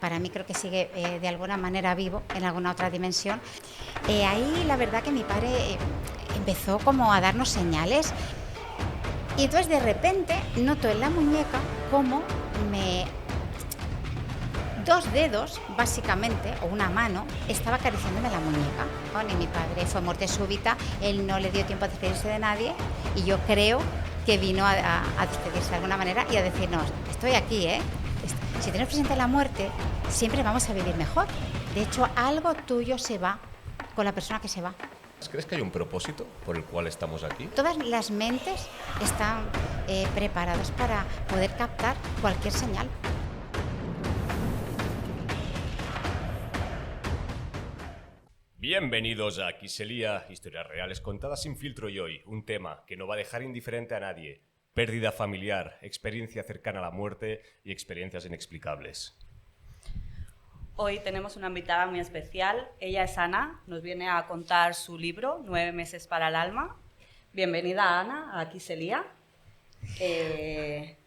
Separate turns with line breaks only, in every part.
para mí creo que sigue de alguna manera vivo en alguna otra dimensión. Ahí la verdad que mi padre empezó como a darnos señales y entonces de repente noto en la muñeca como dos dedos, básicamente, o una mano, estaba acariciándome la muñeca. Bueno, y mi padre fue muerte súbita, él no le dio tiempo a despedirse de nadie y yo creo que vino a despedirse de alguna manera y a decirnos, estoy aquí, ¿eh? Si tenemos presente la muerte, siempre vamos a vivir mejor. De hecho, algo tuyo se va con la persona que se va.
¿Crees que hay un propósito por el cual estamos aquí?
Todas las mentes están preparadas para poder captar cualquier señal.
Bienvenidos a Quiselía, historias reales contadas sin filtro y hoy, un tema que no va a dejar indiferente a nadie. Pérdida familiar, experiencia cercana a la muerte y experiencias inexplicables.
Hoy tenemos una invitada muy especial. Ella es Ana, nos viene a contar su libro, 9 meses para el alma. Bienvenida, Ana, a Quiselía.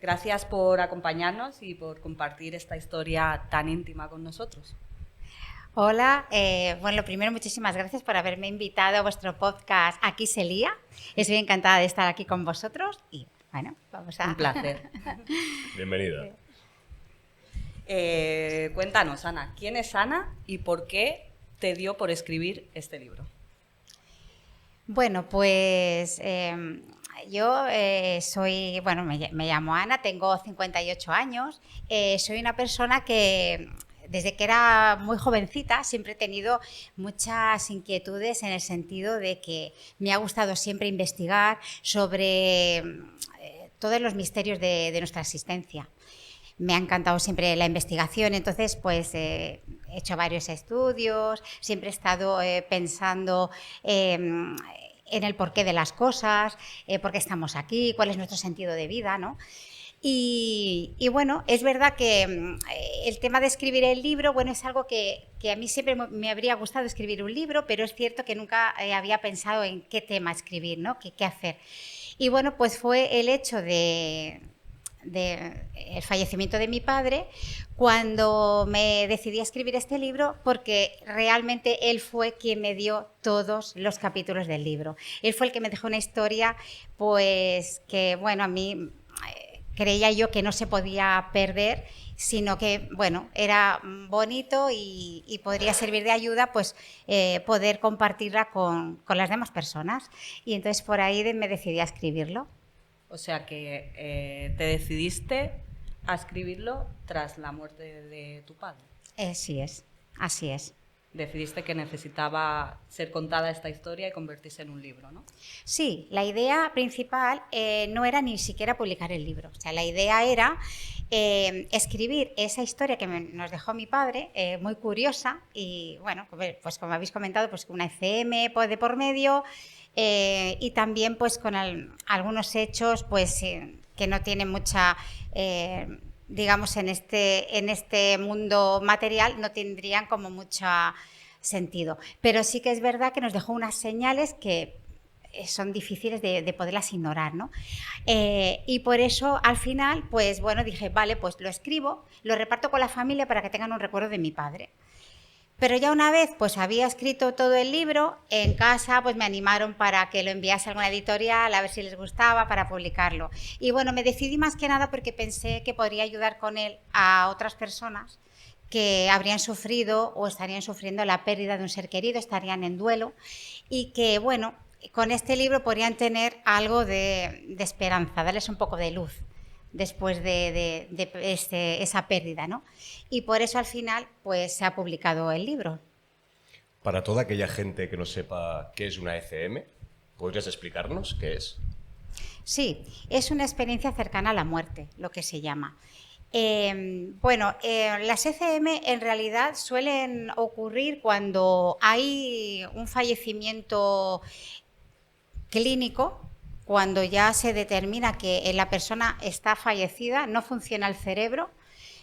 Gracias por acompañarnos y por compartir esta historia tan íntima con nosotros.
Hola, bueno, lo primero, muchísimas gracias por haberme invitado a vuestro podcast Aquí se lía. Estoy encantada de estar aquí con vosotros y, bueno, vamos a...
Un placer.
Bienvenida.
Cuéntanos, Ana, ¿quién es Ana y por qué te dio por escribir este libro?
Bueno, pues yo soy, bueno, me llamo Ana, tengo 58 años, soy una persona que... Desde que era muy jovencita siempre he tenido muchas inquietudes en el sentido de que me ha gustado siempre investigar sobre todos los misterios de nuestra existencia. Me ha encantado siempre la investigación, entonces pues he hecho varios estudios, siempre he estado pensando en el porqué de las cosas, por qué estamos aquí, cuál es nuestro sentido de vida, ¿no? Y bueno, es verdad que el tema de escribir el libro, bueno, es algo que a mí siempre me habría gustado escribir un libro, pero es cierto que nunca había pensado en qué tema escribir, ¿no? ¿Qué hacer? Y bueno, pues fue el hecho de el fallecimiento de mi padre cuando me decidí a escribir este libro, porque realmente él fue quien me dio todos los capítulos del libro. Él fue el que me dejó una historia, pues que, bueno, a mí... creía yo que no se podía perder, sino que, bueno, era bonito y podría servir de ayuda, pues, poder compartirla con las demás personas. Y entonces por ahí me decidí a escribirlo.
O sea que te decidiste a escribirlo tras la muerte de tu padre.
Sí es, así es.
Decidiste que necesitaba ser contada esta historia y convertirse en un libro, ¿no?
Sí, la idea principal no era ni siquiera publicar el libro. O sea, la idea era escribir esa historia que nos dejó mi padre, muy curiosa, y bueno, pues como habéis comentado, pues una ECM de por medio, y también pues con algunos hechos pues que no tienen mucha... digamos, en este mundo material no tendrían como mucho sentido. Pero sí que es verdad que nos dejó unas señales que son difíciles de poderlas ignorar, ¿no? Y por eso, al final, pues bueno, dije, vale, pues lo escribo, lo reparto con la familia para que tengan un recuerdo de mi padre. Pero ya una vez pues había escrito todo el libro, en casa pues me animaron para que lo enviase a alguna editorial a ver si les gustaba para publicarlo. Y bueno, me decidí más que nada porque pensé que podría ayudar con él a otras personas que habrían sufrido o estarían sufriendo la pérdida de un ser querido, estarían en duelo y que bueno, con este libro podrían tener algo de esperanza, darles un poco de luz después de esa pérdida, ¿no? Y por eso al final pues se ha publicado el libro.
Para toda aquella gente que no sepa qué es una ECM, ¿podrías explicarnos qué es?
Sí, es una experiencia cercana a la muerte, lo que se llama. Las ECM en realidad suelen ocurrir cuando hay un fallecimiento clínico, cuando ya se determina que la persona está fallecida, no funciona el cerebro,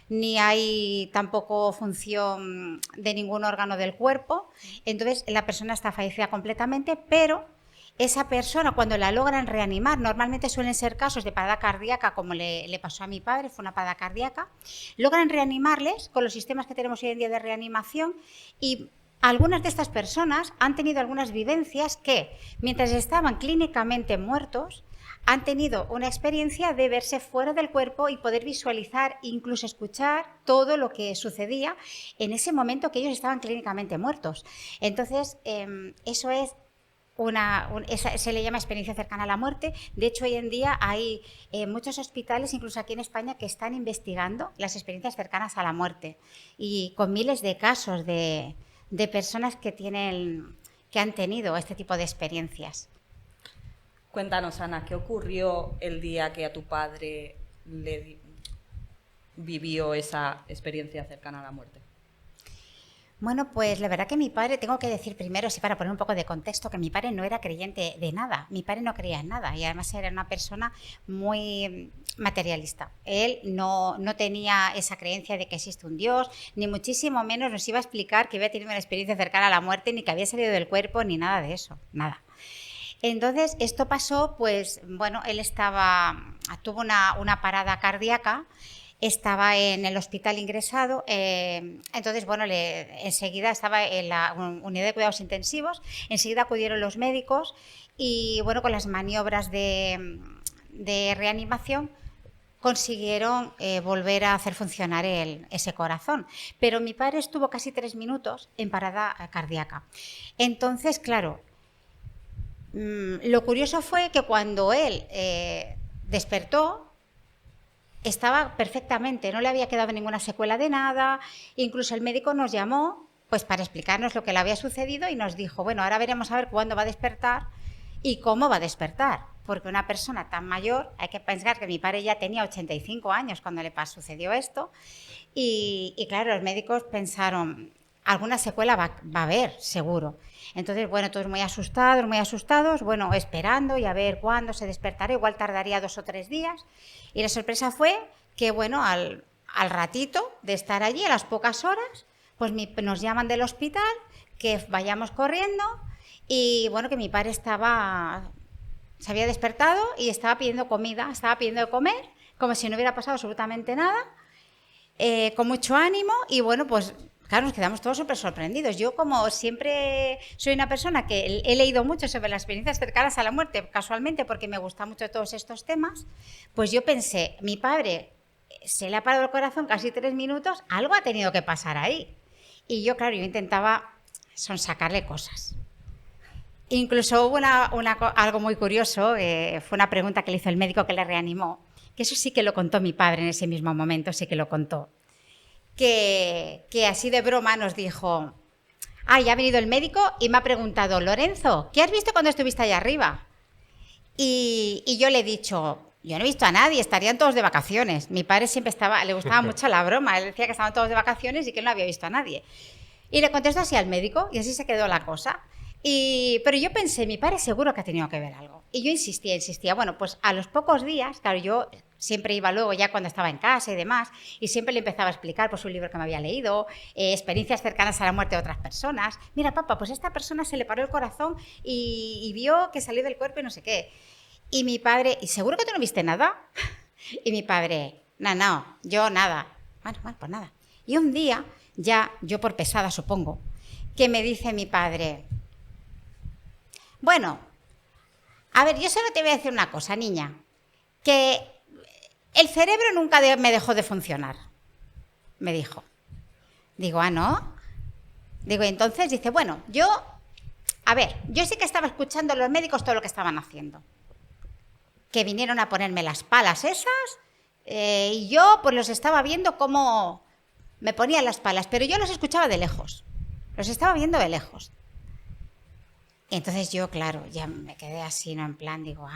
ni hay tampoco función de ningún órgano del cuerpo, entonces la persona está fallecida completamente, pero esa persona, cuando la logran reanimar, normalmente suelen ser casos de parada cardíaca, como le pasó a mi padre, fue una parada cardíaca, logran reanimarles con los sistemas que tenemos hoy en día de reanimación, y algunas de estas personas han tenido algunas vivencias que, mientras estaban clínicamente muertos, han tenido una experiencia de verse fuera del cuerpo y poder visualizar, incluso escuchar todo lo que sucedía en ese momento que ellos estaban clínicamente muertos. Entonces, eso es se le llama experiencia cercana a la muerte. De hecho, hoy en día hay muchos hospitales, incluso aquí en España, que están investigando las experiencias cercanas a la muerte, y con miles de casos de personas que han tenido este tipo de experiencias.
Cuéntanos, Ana, ¿qué ocurrió el día que a tu padre vivió esa experiencia cercana a la muerte?
Bueno, pues la verdad que mi padre, tengo que decir primero, sí, para poner un poco de contexto, que mi padre no era creyente de nada. Mi padre no creía en nada y además era una persona muy materialista. Él no tenía esa creencia de que existe un Dios, ni muchísimo menos nos iba a explicar que había tenido una experiencia cercana a la muerte, ni que había salido del cuerpo, ni nada de eso, nada. Entonces, esto pasó, pues, bueno, él tuvo una parada cardíaca, estaba en el hospital ingresado, entonces, bueno, enseguida estaba en la unidad de cuidados intensivos, enseguida acudieron los médicos y, bueno, con las maniobras de reanimación consiguieron volver a hacer funcionar ese corazón. Pero mi padre estuvo casi 3 minutos en parada cardíaca. Entonces, claro, lo curioso fue que cuando él despertó, estaba perfectamente, no le había quedado ninguna secuela de nada, incluso el médico nos llamó pues para explicarnos lo que le había sucedido y nos dijo, bueno, ahora veremos a ver cuándo va a despertar y cómo va a despertar, porque una persona tan mayor, hay que pensar que mi padre ya tenía 85 años cuando le sucedió esto, y claro, los médicos pensaron, alguna secuela va a haber, seguro. Entonces, bueno, todos muy asustados, bueno, esperando y a ver cuándo se despertará, igual tardaría 2 o 3 días. Y la sorpresa fue que, bueno, al ratito de estar allí, a las pocas horas, pues nos llaman del hospital, que vayamos corriendo y, bueno, que mi padre se había despertado y estaba pidiendo comida, estaba pidiendo de comer, como si no hubiera pasado absolutamente nada, con mucho ánimo y, bueno, pues claro, nos quedamos todos súper sorprendidos. Yo, como siempre soy una persona que he leído mucho sobre las experiencias cercanas a la muerte, casualmente porque me gustan mucho todos estos temas, pues yo pensé, mi padre se le ha parado el corazón casi 3 minutos, algo ha tenido que pasar ahí. Y yo, claro, yo intentaba sonsacarle cosas. Incluso hubo algo muy curioso, fue una pregunta que le hizo el médico que le reanimó, que eso sí que lo contó mi padre en ese mismo momento, sí que lo contó. Que así de broma nos dijo, ya ha venido el médico y me ha preguntado, Lorenzo, ¿qué has visto cuando estuviste allá arriba? Y yo le he dicho, yo no he visto a nadie, estarían todos de vacaciones. Mi padre siempre le gustaba mucho la broma, él decía que estaban todos de vacaciones y que él no había visto a nadie. Y le contestó así al médico y así se quedó la cosa. Pero yo pensé, mi padre seguro que ha tenido que ver algo. Y yo insistía. Bueno, pues a los pocos días, claro, yo siempre iba luego ya cuando estaba en casa y demás, y siempre le empezaba a explicar pues un libro que me había leído, experiencias cercanas a la muerte de otras personas. Mira, papá, pues a esta persona se le paró el corazón y vio que salió del cuerpo y no sé qué. Y mi padre, ¿y seguro que tú no viste nada? Y mi padre, no, yo nada. Bueno, pues nada. Y un día, ya yo por pesada supongo, que me dice mi padre, bueno, a ver, yo solo te voy a decir una cosa, niña, que el cerebro nunca me dejó de funcionar, me dijo. Digo, ¿no? Digo, entonces dice, bueno, yo sí que estaba escuchando a los médicos todo lo que estaban haciendo. Que vinieron a ponerme las palas esas y yo pues los estaba viendo cómo me ponían las palas, pero yo los escuchaba de lejos, los estaba viendo de lejos. Y entonces yo, claro, ya me quedé así, ¿no? En plan, digo,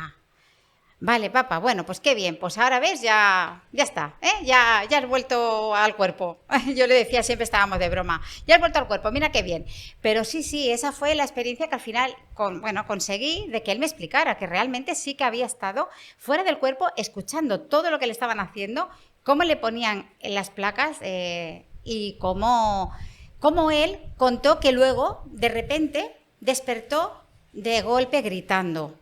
vale, papá, bueno, pues qué bien, pues ahora ves, ya está, ya has vuelto al cuerpo. Yo le decía, siempre estábamos de broma, ya has vuelto al cuerpo, mira qué bien. Pero sí, esa fue la experiencia que al final, conseguí de que él me explicara que realmente sí que había estado fuera del cuerpo, escuchando todo lo que le estaban haciendo, cómo le ponían en las placas y cómo él contó que luego, de repente, despertó de golpe gritando.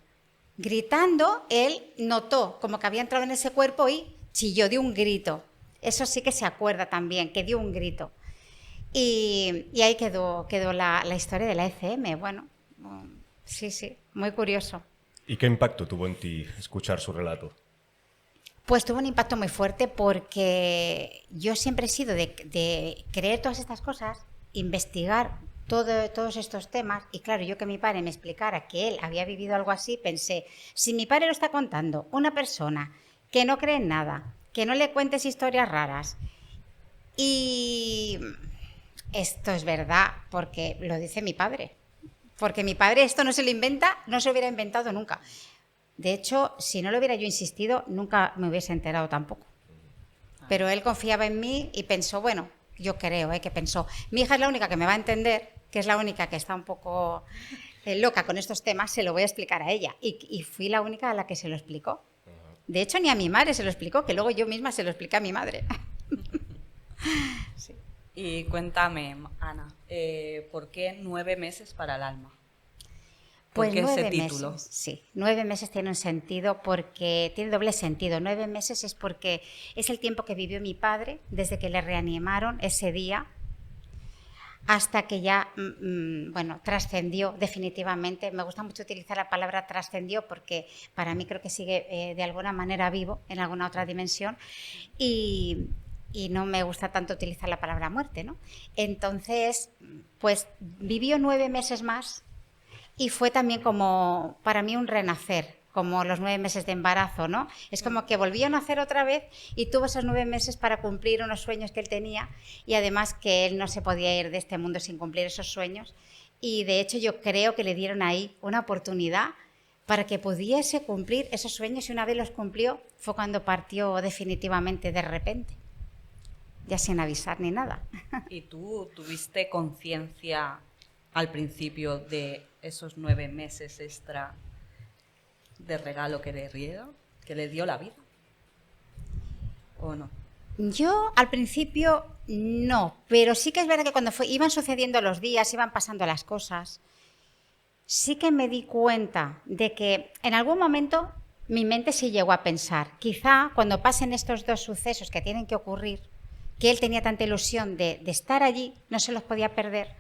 Gritando, él notó como que había entrado en ese cuerpo y chilló, dio un grito. Eso sí que se acuerda también, que dio un grito. Y ahí quedó la historia de la ECM. Bueno, sí, muy curioso.
¿Y qué impacto tuvo en ti escuchar su relato?
Pues tuvo un impacto muy fuerte porque yo siempre he sido de creer todas estas cosas, investigar todos estos temas, y claro, yo que mi padre me explicara que él había vivido algo así, pensé, si mi padre lo está contando, una persona que no cree en nada, que no le cuentes historias raras, y esto es verdad porque lo dice mi padre, porque mi padre esto no se lo inventa, no se lo hubiera inventado nunca. De hecho, si no lo hubiera yo insistido, nunca me hubiese enterado tampoco. Pero él confiaba en mí y pensó, bueno, yo creo que pensó, mi hija es la única que me va a entender, que es la única que está un poco loca con estos temas, se lo voy a explicar a ella. Y fui la única a la que se lo explicó. De hecho, ni a mi madre se lo explicó, que luego yo misma se lo expliqué a mi madre.
Sí. Y cuéntame, Ana, ¿por qué 9 meses para el alma?
Pues
¿Por qué
9
ese título?
meses, sí. 9 meses tiene un sentido porque tiene doble sentido. 9 meses es porque es el tiempo que vivió mi padre desde que le reanimaron ese día hasta que ya, bueno, trascendió definitivamente. Me gusta mucho utilizar la palabra trascendió porque para mí creo que sigue de alguna manera vivo en alguna otra dimensión y no me gusta tanto utilizar la palabra muerte, ¿no? Entonces, pues vivió 9 meses más. Y fue también como para mí un renacer, como los 9 meses de embarazo, ¿no? Es como que volvió a nacer otra vez y tuvo esos 9 meses para cumplir unos sueños que él tenía y además que él no se podía ir de este mundo sin cumplir esos sueños. Y de hecho yo creo que le dieron ahí una oportunidad para que pudiese cumplir esos sueños y una vez los cumplió fue cuando partió definitivamente de repente, ya sin avisar ni nada.
¿Y tú tuviste conciencia al principio de esos 9 meses extra de regalo que le dio la vida? ¿O no?
Yo al principio no, pero sí que es verdad que cuando iban sucediendo los días, iban pasando las cosas, sí que me di cuenta de que en algún momento mi mente sí llegó a pensar, quizá cuando pasen estos dos sucesos que tienen que ocurrir, que él tenía tanta ilusión de estar allí, no se los podía perder.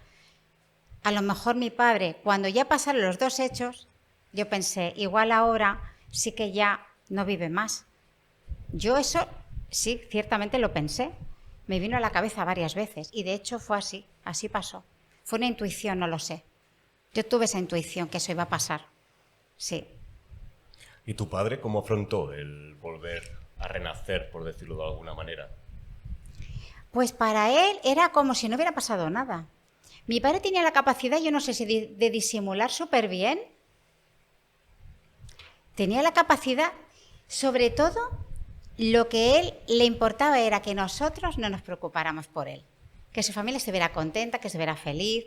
A lo mejor mi padre, cuando ya pasaron los dos hechos, yo pensé, igual ahora sí que ya no vive más. Yo eso sí, ciertamente lo pensé. Me vino a la cabeza varias veces y de hecho fue así pasó. Fue una intuición, no lo sé. Yo tuve esa intuición que eso iba a pasar. Sí.
¿Y tu padre cómo afrontó el volver a renacer, por decirlo de alguna manera?
Pues para él era como si no hubiera pasado nada. Mi padre tenía la capacidad, yo no sé si de disimular súper bien. Tenía la capacidad, sobre todo, lo que a él le importaba era que nosotros no nos preocupáramos por él. Que su familia estuviera contenta, que estuviera feliz,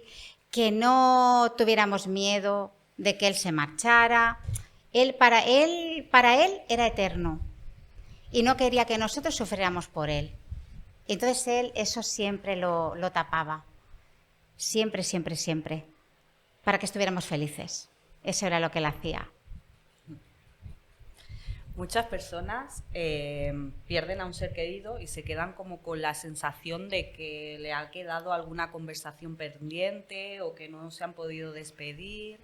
que no tuviéramos miedo de que él se marchara. Para él era eterno y no quería que nosotros sufriéramos por él. Entonces él eso siempre lo tapaba. Siempre, siempre, siempre. Para que estuviéramos felices. Eso era lo que él hacía.
Muchas personas pierden a un ser querido y se quedan como con la sensación de que le ha quedado alguna conversación pendiente o que no se han podido despedir.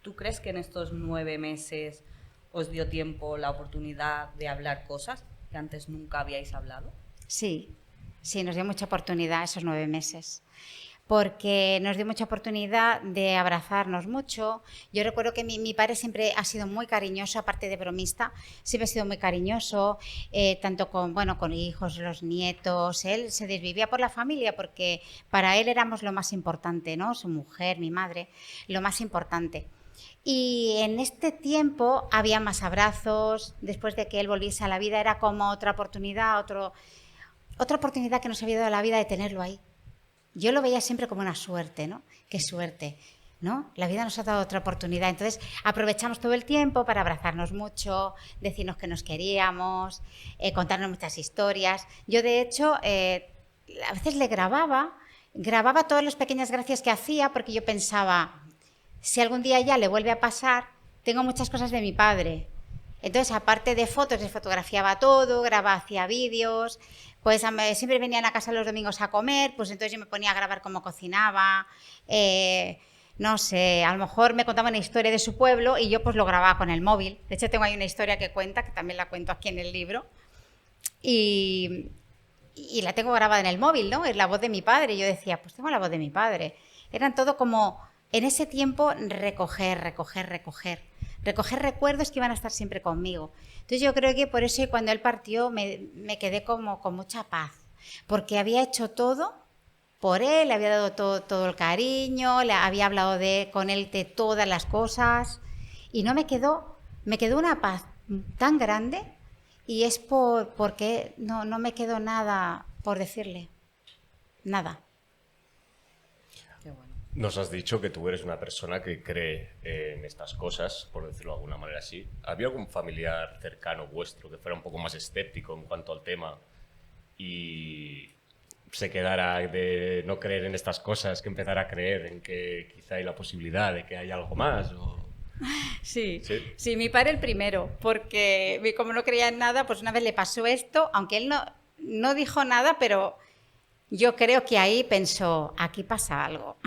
¿Tú crees que en estos 9 meses os dio tiempo, la oportunidad de hablar cosas que antes nunca habíais hablado?
Sí, nos dio mucha oportunidad esos 9 meses. Porque nos dio mucha oportunidad de abrazarnos mucho. Yo recuerdo que mi padre siempre ha sido muy cariñoso, aparte de bromista, siempre ha sido muy cariñoso, tanto con hijos, los nietos. Él se desvivía por la familia porque para él éramos lo más importante, ¿no? Su mujer, mi madre, lo más importante. Y en este tiempo había más abrazos, después de que él volviese a la vida era como otra oportunidad, otra oportunidad que nos había dado la vida de tenerlo ahí. Yo lo veía siempre como una suerte, ¿no? Qué suerte, ¿no? La vida nos ha dado otra oportunidad. Entonces aprovechamos todo el tiempo para abrazarnos mucho, decirnos que nos queríamos, contarnos muchas historias. Yo, de hecho, a veces le grababa todas las pequeñas gracias que hacía porque yo pensaba, si algún día ya le vuelve a pasar, tengo muchas cosas de mi padre. Entonces, aparte de fotos, les fotografiaba todo, grababa, hacía vídeos, pues siempre venían a casa los domingos a comer, pues entonces yo me ponía a grabar cómo cocinaba, no sé, a lo mejor me contaba una historia de su pueblo y yo pues lo grababa con el móvil. De hecho, tengo ahí una historia que cuenta, que también la cuento aquí en el libro, y la tengo grabada en el móvil, ¿no? Es la voz de mi padre. Y yo decía, pues tengo la voz de mi padre. Eran todo como, en ese tiempo, recoger recuerdos que iban a estar siempre conmigo. Entonces yo creo que por eso cuando él partió me quedé como con mucha paz, porque había hecho todo por él, le había dado todo el cariño, le había hablado con él de todas las cosas y me quedó una paz tan grande, y es porque no me quedó nada por decirle, nada.
Nos has dicho que tú eres una persona que cree en estas cosas, por decirlo de alguna manera así. ¿Había algún familiar cercano vuestro que fuera un poco más escéptico en cuanto al tema y se quedara de no creer en estas cosas, que empezara a creer en que quizá hay la posibilidad de que haya algo más?
Sí, mi padre el primero, porque como no creía en nada, pues una vez le pasó esto, aunque él no dijo nada, pero yo creo que ahí pensó, aquí pasa algo.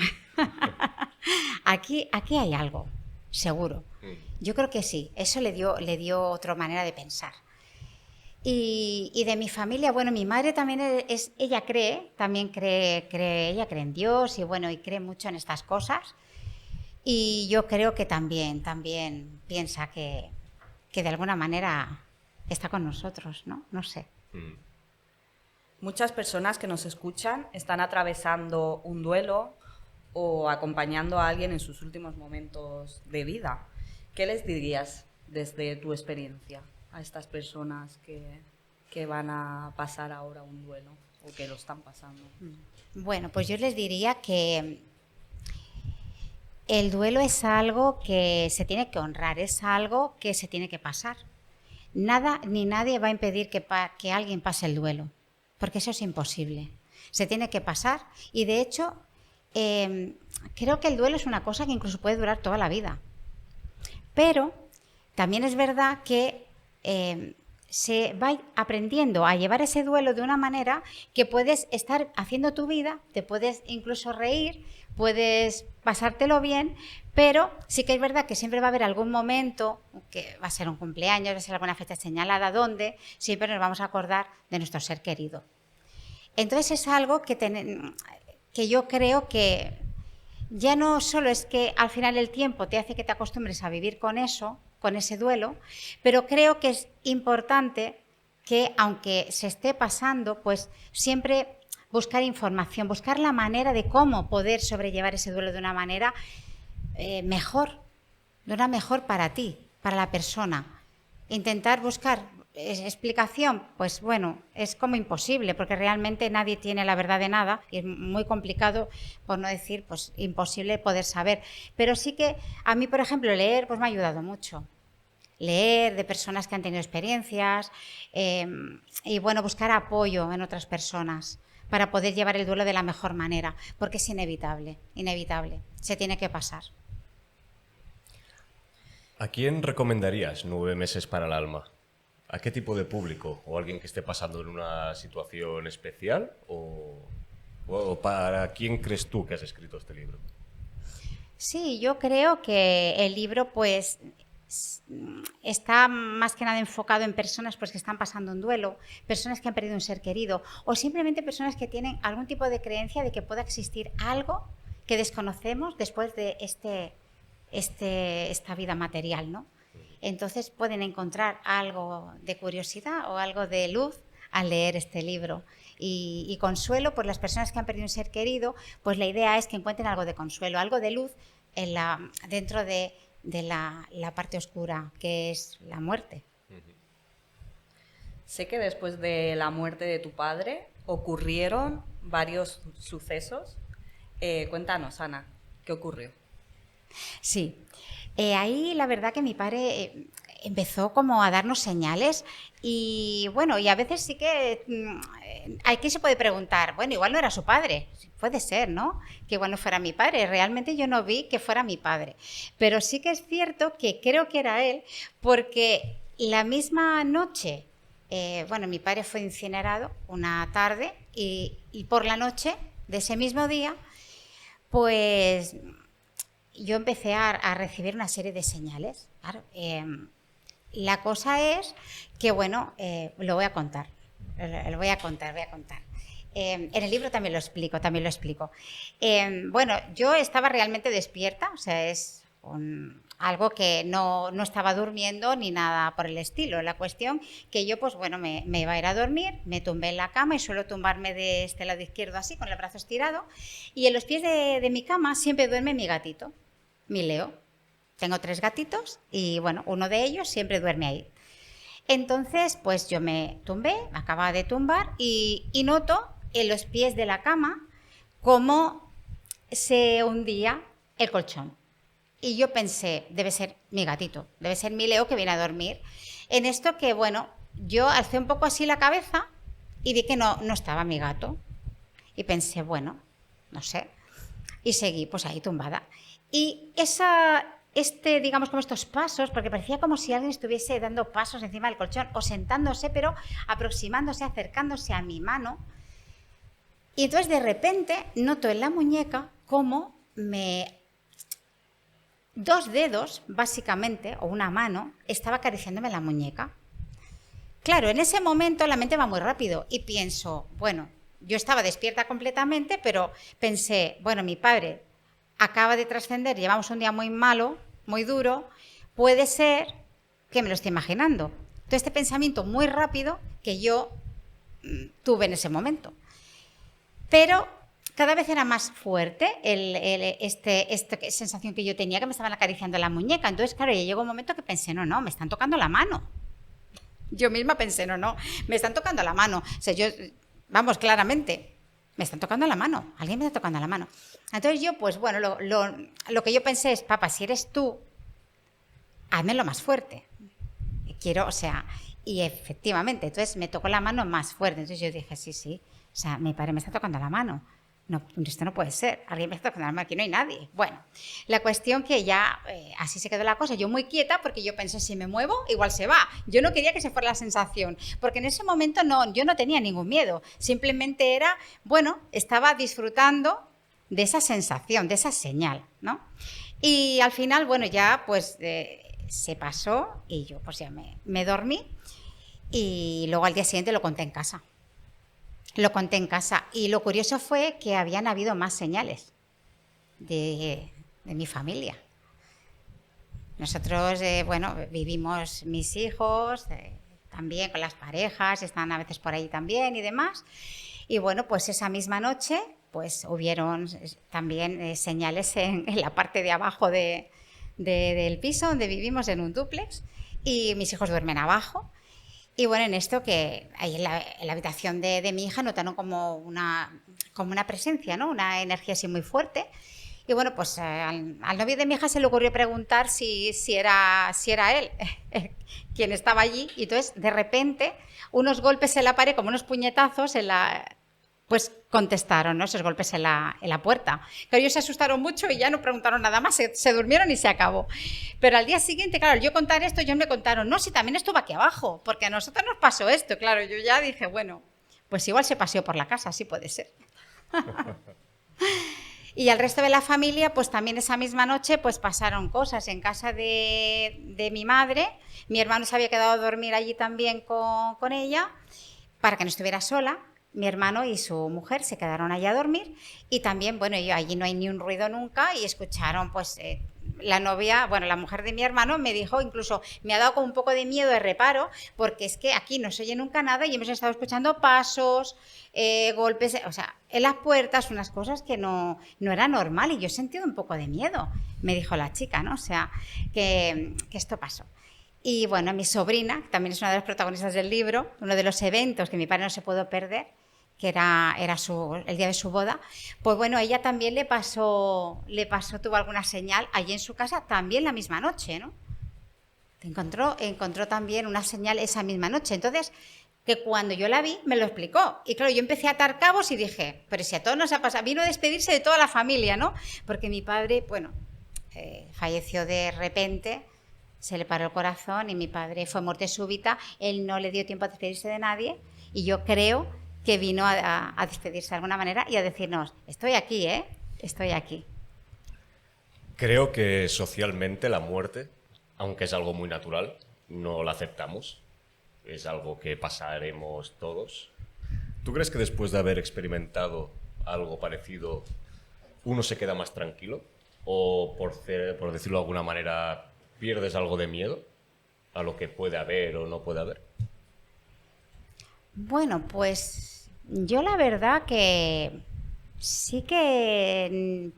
aquí hay algo, seguro. Yo creo que sí, eso le dio otra manera de pensar. Y de mi familia, bueno, mi madre también ella cree en Dios y bueno, y cree mucho en estas cosas. Y yo creo que también piensa que de alguna manera está con nosotros, ¿no? No sé.
Muchas personas que nos escuchan están atravesando un duelo o acompañando a alguien en sus últimos momentos de vida. ¿Qué les dirías desde tu experiencia a estas personas que van a pasar ahora un duelo o que lo están pasando?
Bueno, pues yo les diría que el duelo es algo que se tiene que honrar, es algo que se tiene que pasar. Nada ni nadie va a impedir que alguien pase el duelo, porque eso es imposible. Se tiene que pasar y, de hecho, creo que el duelo es una cosa que incluso puede durar toda la vida. Pero también es verdad que se va aprendiendo a llevar ese duelo de una manera que puedes estar haciendo tu vida, te puedes incluso reír, puedes pasártelo bien, pero sí que es verdad que siempre va a haber algún momento, que va a ser un cumpleaños, va a ser alguna fecha señalada, donde siempre nos vamos a acordar de nuestro ser querido. Entonces es algo que yo creo que ya no solo es que al final el tiempo te hace que te acostumbres a vivir con eso, con ese duelo, pero creo que es importante que, aunque se esté pasando, pues siempre buscar información, buscar la manera de cómo poder sobrellevar ese duelo de una manera mejor para ti, para la persona. Intentar buscar explicación, pues bueno, es como imposible, porque realmente nadie tiene la verdad de nada y es muy complicado, por no decir, pues imposible poder saber. Pero sí que a mí, por ejemplo, leer pues me ha ayudado mucho. Leer de personas que han tenido experiencias y bueno, buscar apoyo en otras personas para poder llevar el duelo de la mejor manera, porque es inevitable, se tiene que pasar.
¿A quién recomendarías 9 meses para el alma? ¿A qué tipo de público? ¿O alguien que esté pasando en una situación especial? ¿O para quién crees tú que has escrito este libro?
Sí, yo creo que el libro pues está más que nada enfocado en personas pues, que están pasando un duelo, personas que han perdido un ser querido o simplemente personas que tienen algún tipo de creencia de que pueda existir algo que desconocemos después de esta vida material, ¿no? Entonces pueden encontrar algo de curiosidad o algo de luz al leer este libro. Y consuelo, pues las personas que han perdido un ser querido, pues la idea es que encuentren algo de consuelo, algo de luz dentro de la parte oscura, que es la muerte.
Sé que después de la muerte de tu padre ocurrieron varios sucesos. Cuéntanos, Ana, ¿qué ocurrió?
Sí, ahí la verdad que mi padre empezó como a darnos señales y bueno, y a veces sí que hay quien se puede preguntar, bueno, igual no era su padre, puede ser, ¿no? Que igual no fuera mi padre, realmente yo no vi que fuera mi padre, pero sí que es cierto que creo que era él porque la misma noche, bueno, mi padre fue incinerado una tarde y por la noche de ese mismo día, pues yo empecé a recibir una serie de señales. Claro, la cosa es que, bueno, lo voy a contar. Voy a contar. En el libro también lo explico. Bueno, yo estaba realmente despierta, o sea, es algo que no estaba durmiendo ni nada por el estilo. La cuestión que yo, pues bueno, me iba a ir a dormir, me tumbé en la cama y suelo tumbarme de este lado izquierdo así, con el brazo estirado, y en los pies de mi cama siempre duerme mi gatito, mi Leo. Tengo 3 gatitos y, bueno, uno de ellos siempre duerme ahí. Entonces, pues yo me tumbé, me acababa de tumbar y noto en los pies de la cama cómo se hundía el colchón. Y yo pensé, debe ser mi gatito, debe ser mi Leo que viene a dormir. En esto que, bueno, yo alcé un poco así la cabeza y vi que no estaba mi gato. Y pensé, bueno, no sé. Y seguí pues ahí tumbada. Y digamos, como estos pasos, porque parecía como si alguien estuviese dando pasos encima del colchón o sentándose, pero aproximándose, acercándose a mi mano. Y entonces de repente noto en la muñeca cómo 2 dedos, básicamente, o una mano, estaba acariciándome la muñeca. Claro, en ese momento la mente va muy rápido y pienso, bueno, yo estaba despierta completamente, pero pensé, bueno, mi padre acaba de trascender, llevamos un día muy malo, muy duro, puede ser que me lo esté imaginando. Entonces, este pensamiento muy rápido que yo tuve en ese momento. Pero cada vez era más fuerte esta sensación que yo tenía, que me estaban acariciando la muñeca. Entonces, claro, ya llegó un momento que pensé, no, me están tocando la mano. Yo misma pensé, no, me están tocando la mano. O sea, yo, vamos, claramente, me están tocando la mano, alguien me está tocando la mano. Entonces yo, pues bueno, lo que yo pensé es, papá, si eres tú, házmelo más fuerte. Quiero, o sea, y efectivamente, entonces me tocó la mano más fuerte. Entonces yo dije, sí, o sea, mi padre me está tocando la mano. No, esto no puede ser, alguien me está tocando la mano, aquí no hay nadie. Bueno, la cuestión que ya así se quedó la cosa, yo muy quieta porque yo pensé, si me muevo, igual se va. Yo no quería que se fuera la sensación, porque en ese momento yo no tenía ningún miedo, simplemente era, bueno, estaba disfrutando de esa sensación, de esa señal, ¿no? Y al final, bueno, ya pues se pasó y yo pues ya me dormí y luego al día siguiente lo conté en casa. Y lo curioso fue que habían habido más señales de mi familia. Nosotros, bueno, vivimos mis hijos, también con las parejas, están a veces por ahí también y demás. Y bueno, pues esa misma noche, pues hubieron también señales en la parte de abajo del piso donde vivimos, en un dúplex, y mis hijos duermen abajo. Y bueno, en esto que ahí en la habitación de mi hija notaron como una presencia, ¿no? Una energía así muy fuerte. Y bueno, pues al novio de mi hija se le ocurrió preguntar si era él quien estaba allí. Y entonces, de repente, unos golpes en la pared, como unos puñetazos pues contestaron, ¿no? Esos golpes en la puerta. Pero ellos se asustaron mucho y ya no preguntaron nada más, se durmieron y se acabó. Pero al día siguiente, claro, yo contar esto, ellos me contaron, no, si también estuvo aquí abajo, porque a nosotros nos pasó esto. Claro, yo ya dije, bueno, pues igual se paseó por la casa, sí puede ser. Y al resto de la familia, pues también esa misma noche, pues pasaron cosas. En casa de mi madre, mi hermano se había quedado a dormir allí también con ella, para que no estuviera sola. Mi hermano y su mujer se quedaron allí a dormir y también, bueno, allí no hay ni un ruido nunca y escucharon, pues, la novia, bueno, la mujer de mi hermano me dijo, incluso me ha dado como un poco de miedo, de reparo, porque es que aquí no se oye nunca nada y hemos estado escuchando pasos, golpes, o sea, en las puertas, unas cosas que no era normal y yo he sentido un poco de miedo, me dijo la chica, ¿no? O sea, que esto pasó. Y bueno, mi sobrina, que también es una de las protagonistas del libro, uno de los eventos que mi padre no se pudo perder, que era el día de su boda, pues bueno, ella también le pasó, tuvo alguna señal allí en su casa, también la misma noche, ¿no? encontró también una señal esa misma noche. Entonces, que cuando yo la vi, me lo explicó. Y claro, yo empecé a atar cabos y dije, pero si a todos nos ha pasado, vino a despedirse de toda la familia, ¿no? Porque mi padre, bueno, falleció de repente, se le paró el corazón y mi padre fue muerte súbita, él no le dio tiempo a despedirse de nadie y yo creo que vino a despedirse de alguna manera y a decirnos, estoy aquí, estoy aquí.
Creo que socialmente la muerte, aunque es algo muy natural, no la aceptamos. Es algo que pasaremos todos. ¿Tú crees que después de haber experimentado algo parecido, uno se queda más tranquilo? ¿O, por decirlo de alguna manera, pierdes algo de miedo a lo que puede haber o no puede haber?
Bueno, pues yo la verdad que sí que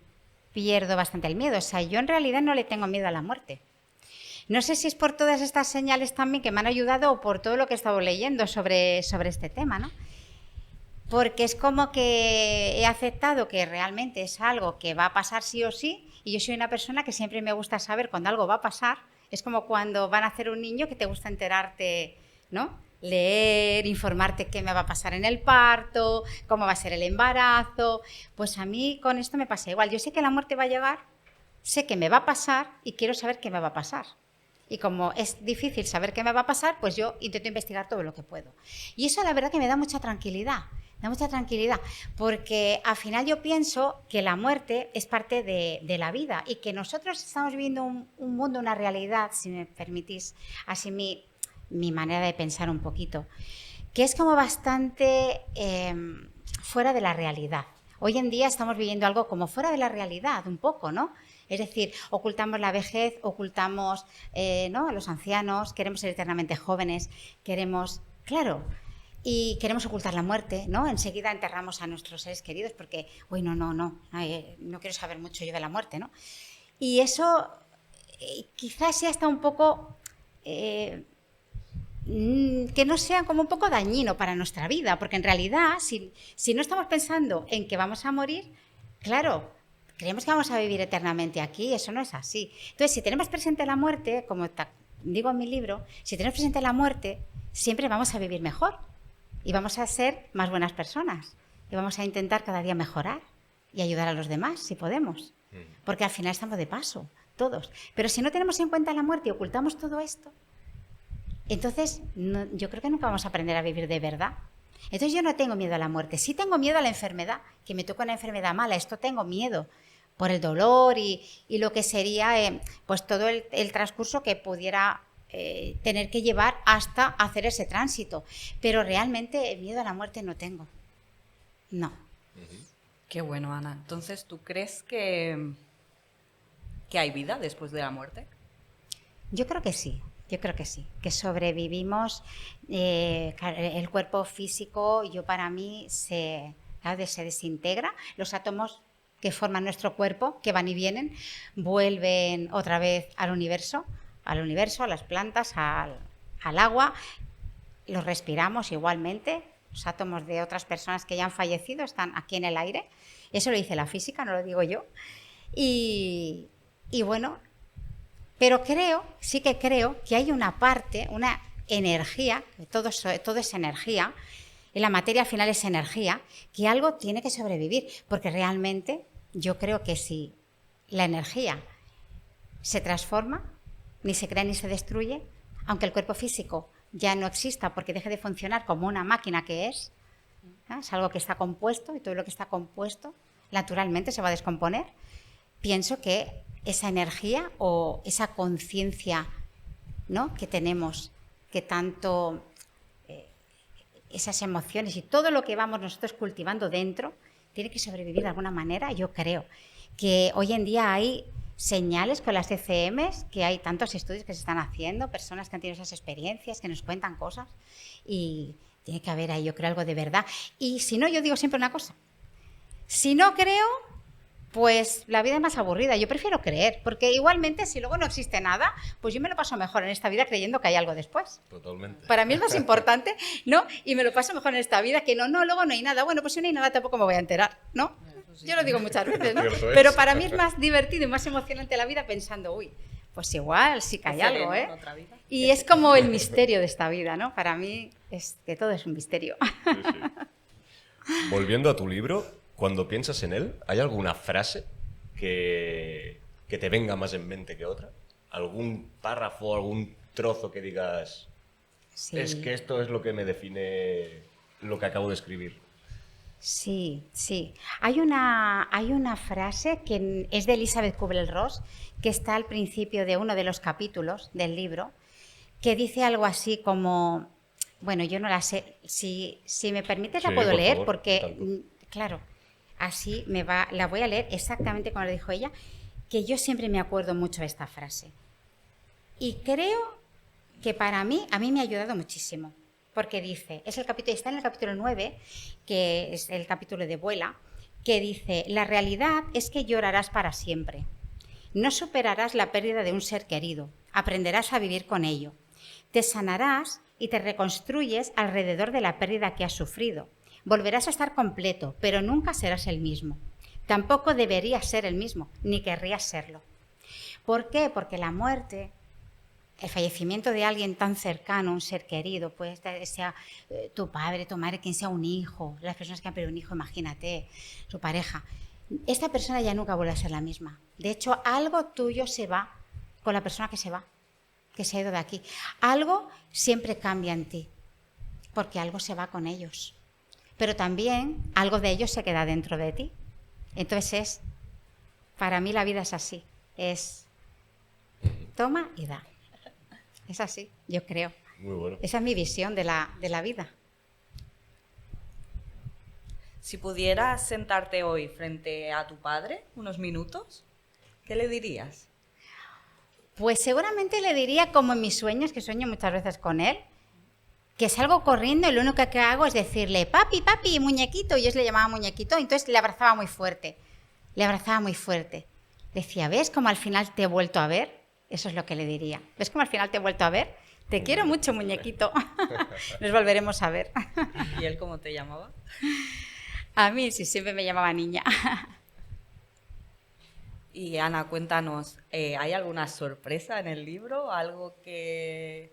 pierdo bastante el miedo. O sea, yo en realidad no le tengo miedo a la muerte. No sé si es por todas estas señales también que me han ayudado o por todo lo que he estado leyendo sobre este tema, ¿no? Porque es como que he aceptado que realmente es algo que va a pasar sí o sí y yo soy una persona que siempre me gusta saber cuando algo va a pasar. Es como cuando van a hacer un niño que te gusta enterarte, ¿no? Leer, informarte qué me va a pasar en el parto, cómo va a ser el embarazo. Pues a mí con esto me pasa igual. Yo sé que la muerte va a llegar, sé que me va a pasar y quiero saber qué me va a pasar. Y como es difícil saber qué me va a pasar, pues yo intento investigar todo lo que puedo. Y eso la verdad que me da mucha tranquilidad, porque al final yo pienso que la muerte es parte de la vida y que nosotros estamos viviendo un mundo, una realidad, si me permitís, así mi manera de pensar un poquito, que es como bastante fuera de la realidad. Hoy en día estamos viviendo algo como fuera de la realidad, un poco, ¿no? Es decir, ocultamos la vejez, ocultamos ¿no? a los ancianos, queremos ser eternamente jóvenes, y queremos ocultar la muerte, ¿no? Enseguida enterramos a nuestros seres queridos porque, uy, no quiero saber mucho yo de la muerte, ¿no? Y eso quizás sea hasta un poco, que no sea como un poco dañino para nuestra vida, porque en realidad, si no estamos pensando en que vamos a morir, claro, creemos que vamos a vivir eternamente aquí, eso no es así. Entonces, si tenemos presente la muerte, como digo en mi libro, si tenemos presente la muerte, siempre vamos a vivir mejor y vamos a ser más buenas personas y vamos a intentar cada día mejorar y ayudar a los demás, si podemos, porque al final estamos de paso, todos. Pero si no tenemos en cuenta la muerte y ocultamos todo esto, entonces yo creo que nunca vamos a aprender a vivir de verdad. Entonces yo no tengo miedo a la muerte, sí tengo miedo a la enfermedad, que me toca una enfermedad mala, esto tengo miedo por el dolor y lo que sería pues todo el transcurso que pudiera tener que llevar hasta hacer ese tránsito. Pero realmente miedo a la muerte no tengo, no.
Qué bueno, Ana. Entonces, ¿tú crees que hay vida después de la muerte?
Yo creo que sí. Que sobrevivimos, el cuerpo físico, para mí, se desintegra, los átomos que forman nuestro cuerpo, que van y vienen, vuelven otra vez al universo, a las plantas, al agua, los respiramos igualmente, los átomos de otras personas que ya han fallecido están aquí en el aire, eso lo dice la física, no lo digo yo, y bueno, pero sí que creo que hay una parte, una energía, todo es energía, y la materia al final es energía, que algo tiene que sobrevivir, porque realmente yo creo que si la energía se transforma, ni se crea ni se destruye, aunque el cuerpo físico ya no exista porque deje de funcionar como una máquina que es algo que está compuesto y todo lo que está compuesto naturalmente se va a descomponer, pienso que esa energía o esa conciencia, ¿no? que tenemos, que tanto esas emociones y todo lo que vamos nosotros cultivando dentro tiene que sobrevivir de alguna manera. Yo creo que hoy en día hay señales con las ECMs, que hay tantos estudios que se están haciendo, personas que han tenido esas experiencias, que nos cuentan cosas y tiene que haber ahí, yo creo, algo de verdad. Y si no, yo digo siempre una cosa, si no creo, pues la vida es más aburrida. Yo prefiero creer, porque igualmente si luego no existe nada, pues yo me lo paso mejor en esta vida creyendo que hay algo después.
Totalmente.
Para mí es más importante, ¿no? Y me lo paso mejor en esta vida que no, luego no hay nada. Bueno, pues si no hay nada tampoco me voy a enterar, ¿no? Yo lo digo muchas veces, ¿no? Pero para mí es más divertido y más emocionante la vida pensando, Pues igual, sí que hay algo, ¿eh?
En otra vida.
Y es como el misterio de esta vida, ¿no? Para mí es que todo es un misterio.
Sí, sí. Volviendo a tu libro, cuando piensas en él, ¿hay alguna frase que te venga más en mente que otra? ¿Algún párrafo, algún trozo que digas,
Sí.
es que esto es lo que me define lo que acabo de escribir?
Sí, sí. Hay una frase que es de Elizabeth Kubler-Ross, que está al principio de uno de los capítulos del libro, que dice algo así como, bueno, yo no la sé, si me permites la
Sí,
puedo
por
leer,
favor,
porque,
tanto.
claro, así la voy a leer exactamente como lo dijo ella, que yo siempre me acuerdo mucho de esta frase. Y creo que para mí, a mí me ha ayudado muchísimo. Porque dice, está en el capítulo 9, que es el capítulo de Vuela, que dice, la realidad es que llorarás para siempre. No superarás la pérdida de un ser querido, aprenderás a vivir con ello. Te sanarás y te reconstruyes alrededor de la pérdida que has sufrido. Volverás a estar completo, pero nunca serás el mismo. Tampoco deberías ser el mismo, ni querrías serlo. ¿Por qué? Porque la muerte, el fallecimiento de alguien tan cercano, un ser querido, pues sea tu padre, tu madre, quien sea un hijo, las personas que han perdido un hijo, imagínate, su pareja. Esta persona ya nunca vuelve a ser la misma. De hecho, algo tuyo se va con la persona que se va, que se ha ido de aquí. Algo siempre cambia en ti, porque algo se va con ellos. Pero también algo de ellos se queda dentro de ti. Entonces, para mí la vida es así, es toma y da. Es así, yo creo.
Muy bueno.
Esa es mi visión de la vida.
Si pudieras sentarte hoy frente a tu padre unos minutos, ¿qué le dirías?
Pues seguramente le diría, como en mis sueños, que sueño muchas veces con él, que salgo corriendo y lo único que hago es decirle, papi, papi, muñequito, y yo le llamaba muñequito, entonces le abrazaba muy fuerte. Le decía, ¿ves cómo al final te he vuelto a ver? Eso es lo que le diría. ¿Ves cómo al final te he vuelto a ver? Te quiero mucho, muñequito. Nos volveremos a ver.
¿Y él cómo te llamaba?
A mí sí, siempre me llamaba niña.
Y Ana, cuéntanos, ¿hay alguna sorpresa en el libro? ¿Algo que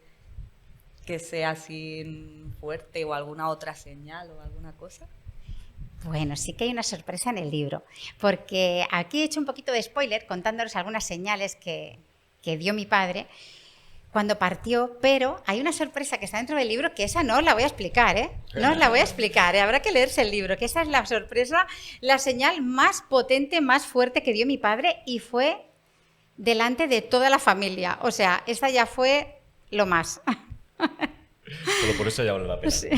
sea así fuerte o alguna otra señal o alguna cosa?
Bueno, sí que hay una sorpresa en el libro, porque aquí he hecho un poquito de spoiler contándoles algunas señales que dio mi padre cuando partió, pero hay una sorpresa que está dentro del libro que esa no os la voy a explicar, ¿eh? No os la voy a explicar, ¿eh? Habrá que leerse el libro, que esa es la sorpresa, la señal más potente, más fuerte que dio mi padre y fue delante de toda la familia. O sea, esta ya fue lo más.
Solo por eso ya vale la pena.
Sí.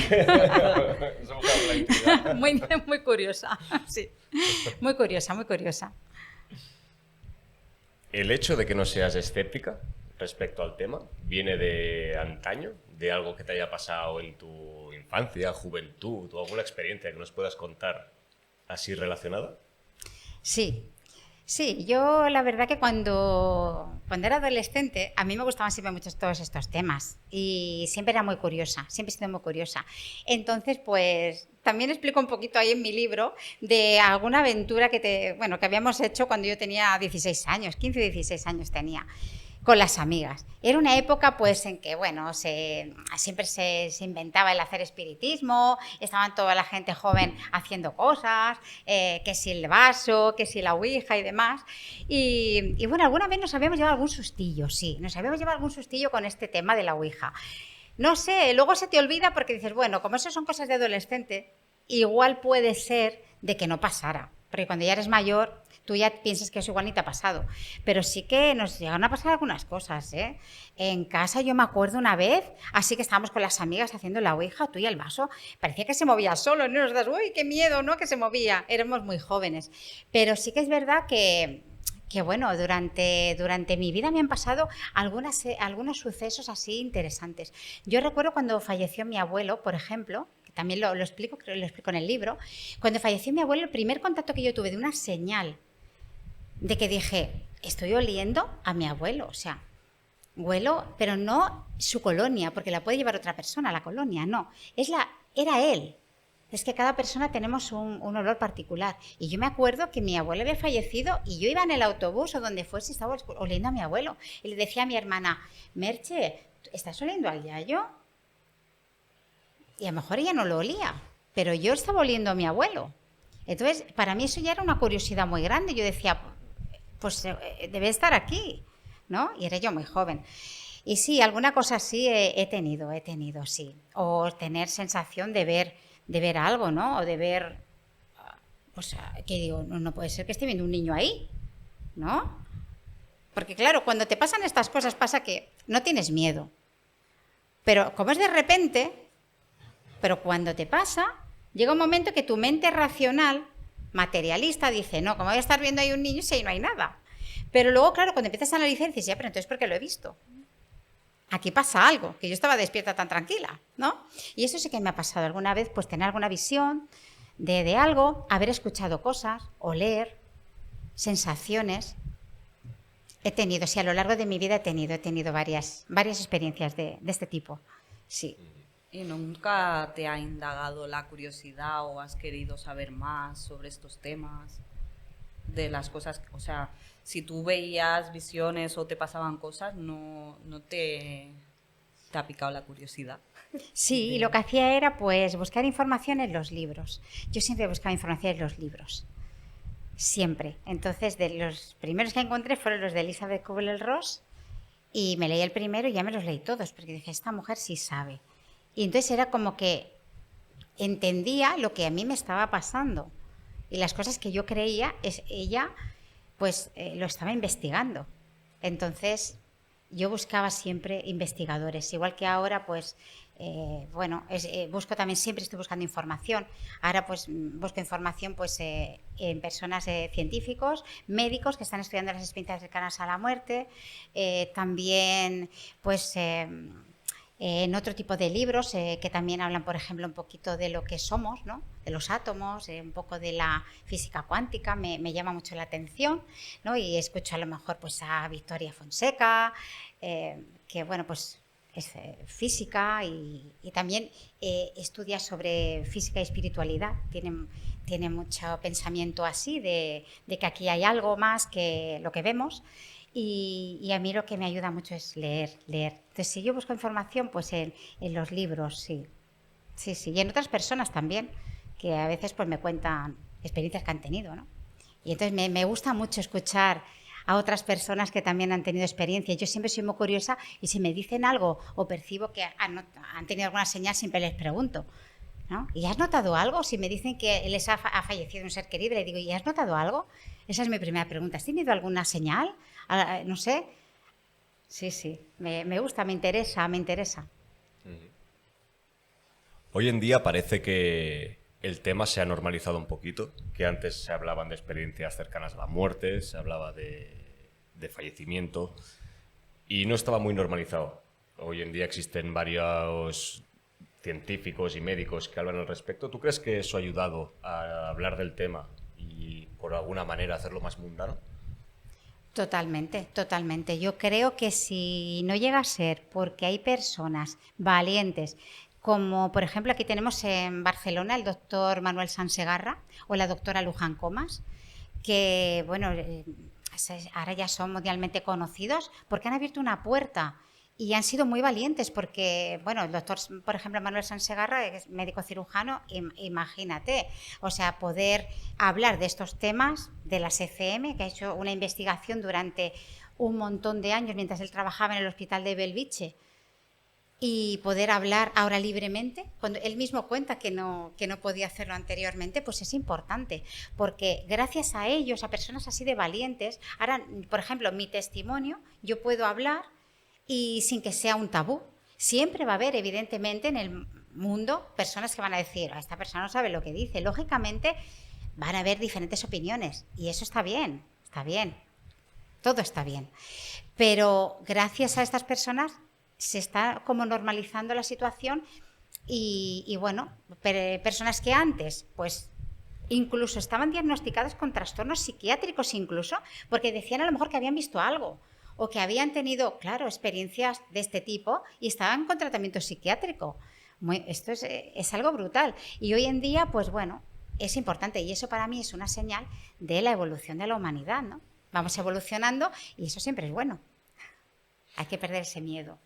Somos la intimidad.
Muy curiosa, sí. Muy curiosa, muy curiosa.
El hecho de que no seas escéptica respecto al tema viene de antaño, de algo que te haya pasado en tu infancia, juventud o alguna experiencia que nos puedas contar así relacionada.
Sí, yo la verdad que cuando era adolescente a mí me gustaban siempre mucho todos estos temas y siempre era muy curiosa, siempre he sido muy curiosa. Entonces, pues también explico un poquito ahí en mi libro de alguna aventura que habíamos hecho cuando yo tenía 16 años, 15 o 16 años tenía, con las amigas. Era una época pues en que, bueno, siempre se inventaba el hacer espiritismo, estaban toda la gente joven haciendo cosas, que si el vaso, que si la ouija y demás. Y bueno, alguna vez nos habíamos llevado algún sustillo, sí, nos habíamos llevado algún sustillo con este tema de la ouija. No sé, luego se te olvida porque dices, bueno, como eso son cosas de adolescente, igual puede ser de que no pasara, porque cuando ya eres mayor tú ya piensas que eso igual ni te ha pasado. Pero sí que nos llegaron a pasar algunas cosas, ¿eh? En casa yo me acuerdo una vez, así que estábamos con las amigas haciendo la ouija, tú y el vaso, parecía que se movía solo, ¿no? Nos das, uy, qué miedo, ¿no? Que se movía. Éramos muy jóvenes. Pero sí que es verdad que bueno, durante mi vida me han pasado algunos sucesos así interesantes. Yo recuerdo cuando falleció mi abuelo, por ejemplo, que también lo explico, creo que lo explico en el libro, cuando falleció mi abuelo, el primer contacto que yo tuve de una señal de que dije, estoy oliendo a mi abuelo, o sea, huelo, pero no su colonia, porque la puede llevar otra persona, la colonia, no, era él. Es que cada persona tenemos un olor particular. Y yo me acuerdo que mi abuelo había fallecido y yo iba en el autobús o donde fuese y estaba oliendo a mi abuelo. Y le decía a mi hermana, Merche, ¿estás oliendo al yayo? Y a lo mejor ella no lo olía, pero yo estaba oliendo a mi abuelo. Entonces, para mí eso ya era una curiosidad muy grande. Yo decía, pues debe estar aquí, ¿no? Y era yo muy joven. Y sí, alguna cosa así he tenido, sí. O tener sensación de ver algo, ¿no? O de ver, pues, que digo, no puede ser que esté viendo un niño ahí, ¿no? Porque claro, cuando te pasan estas cosas pasa que no tienes miedo. Pero como es de repente, pero cuando te pasa, llega un momento que tu mente racional, materialista, dice, no, como voy a estar viendo ahí un niño si ahí no hay nada. Pero luego, claro, cuando empiezas a analizar, dices, ya, pero entonces ¿por qué lo he visto? Aquí pasa algo, que yo estaba despierta tan tranquila, ¿no? Y eso sí que me ha pasado alguna vez, pues tener alguna visión de algo, haber escuchado cosas, oler, sensaciones. He tenido, sí, a lo largo de mi vida he tenido varias experiencias de este tipo, sí.
¿Y nunca te ha indagado la curiosidad o has querido saber más sobre estos temas? De las cosas, o sea, si tú veías visiones o te pasaban cosas, no te ha picado la curiosidad.
Sí, y lo que hacía era pues buscar información en los libros. Yo siempre buscaba información en los libros, siempre. Entonces, de los primeros que encontré fueron los de Elizabeth Kubler-Ross y me leí el primero y ya me los leí todos, porque dije, esta mujer sí sabe. Y entonces era como que entendía lo que a mí me estaba pasando. Y las cosas que yo creía, ella pues lo estaba investigando. Entonces yo buscaba siempre investigadores, igual que ahora pues busco también, siempre estoy buscando información. Ahora pues busco información pues en personas científicos, médicos que están estudiando las experiencias cercanas a la muerte, también pues en otro tipo de libros que también hablan, por ejemplo, un poquito de lo que somos, ¿no? De los átomos, un poco de la física cuántica, me llama mucho la atención, ¿no? Y escucho a lo mejor pues a Victoria Fonseca, que bueno, pues es física y también estudia sobre física y espiritualidad. Tiene mucho pensamiento así de que aquí hay algo más que lo que vemos. Y a mí lo que me ayuda mucho es leer. Entonces, si yo busco información, pues en los libros, sí. Y en otras personas también, que a veces pues me cuentan experiencias que han tenido, ¿no? Y entonces me gusta mucho escuchar a otras personas que también han tenido experiencia. Yo siempre soy muy curiosa y si me dicen algo o percibo que han tenido alguna señal, siempre les pregunto, ¿no? ¿Y has notado algo? Si me dicen que les ha fallecido un ser querido, le digo, ¿y has notado algo? Esa es mi primera pregunta. ¿Has tenido alguna señal? No sé. Sí. Me gusta, me interesa.
Hoy en día parece que el tema se ha normalizado un poquito, que antes se hablaban de experiencias cercanas a la muerte, se hablaba de fallecimiento y no estaba muy normalizado. Hoy en día existen varios científicos y médicos que hablan al respecto. ¿Tú crees que eso ha ayudado a hablar del tema y por alguna manera hacerlo más mundano?
Totalmente. Yo creo que si no llega a ser porque hay personas valientes, como por ejemplo aquí tenemos en Barcelona el doctor Manuel Sansegarra o la doctora Luján Comas, que bueno, ahora ya son mundialmente conocidos porque han abierto una puerta y han sido muy valientes porque, bueno, el doctor, por ejemplo, Manuel Sansegarra, es médico cirujano, imagínate, o sea, poder hablar de estos temas de las ECM, que ha hecho una investigación durante un montón de años mientras él trabajaba en el hospital de Belviche y poder hablar ahora libremente, cuando él mismo cuenta que no podía hacerlo anteriormente, pues es importante, porque gracias a ellos, a personas así de valientes, ahora, por ejemplo, mi testimonio, yo puedo hablar y sin que sea un tabú. Siempre va a haber, evidentemente, en el mundo personas que van a decir, esta persona no sabe lo que dice. Lógicamente, van a haber diferentes opiniones y eso está bien, todo está bien. Pero gracias a estas personas se está como normalizando la situación y bueno, personas que antes, pues incluso estaban diagnosticadas con trastornos psiquiátricos incluso, porque decían a lo mejor que habían visto algo o que habían tenido, claro, experiencias de este tipo y estaban con tratamiento psiquiátrico. Esto es algo brutal. Y hoy en día, pues bueno, es importante. Y eso para mí es una señal de la evolución de la humanidad, ¿no? Vamos evolucionando y eso siempre es bueno. Hay que perder ese miedo.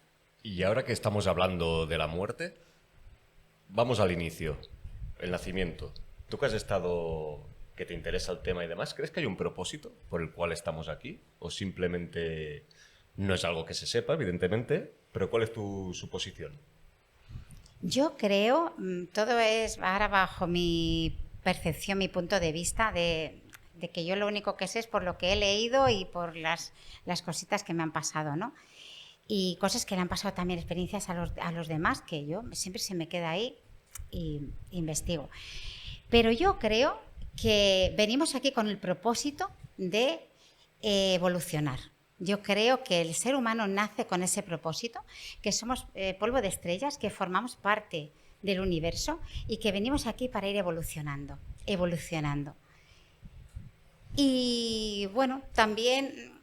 Y ahora que estamos hablando de la muerte, vamos al inicio, el nacimiento. Tú que has estado, que te interesa el tema y demás, ¿crees que hay un propósito por el cual estamos aquí? ¿O simplemente no es algo que se sepa, evidentemente, pero cuál es tu suposición?
Yo creo, todo es ahora bajo mi percepción, mi punto de vista, de que yo lo único que sé es por lo que he leído y por las cositas que me han pasado, ¿no? Y cosas que le han pasado también, experiencias a los demás, que yo siempre se me queda ahí y investigo. Pero yo creo que venimos aquí con el propósito de evolucionar. Yo creo que el ser humano nace con ese propósito, que somos polvo de estrellas, que formamos parte del universo y que venimos aquí para ir evolucionando. Y bueno, también,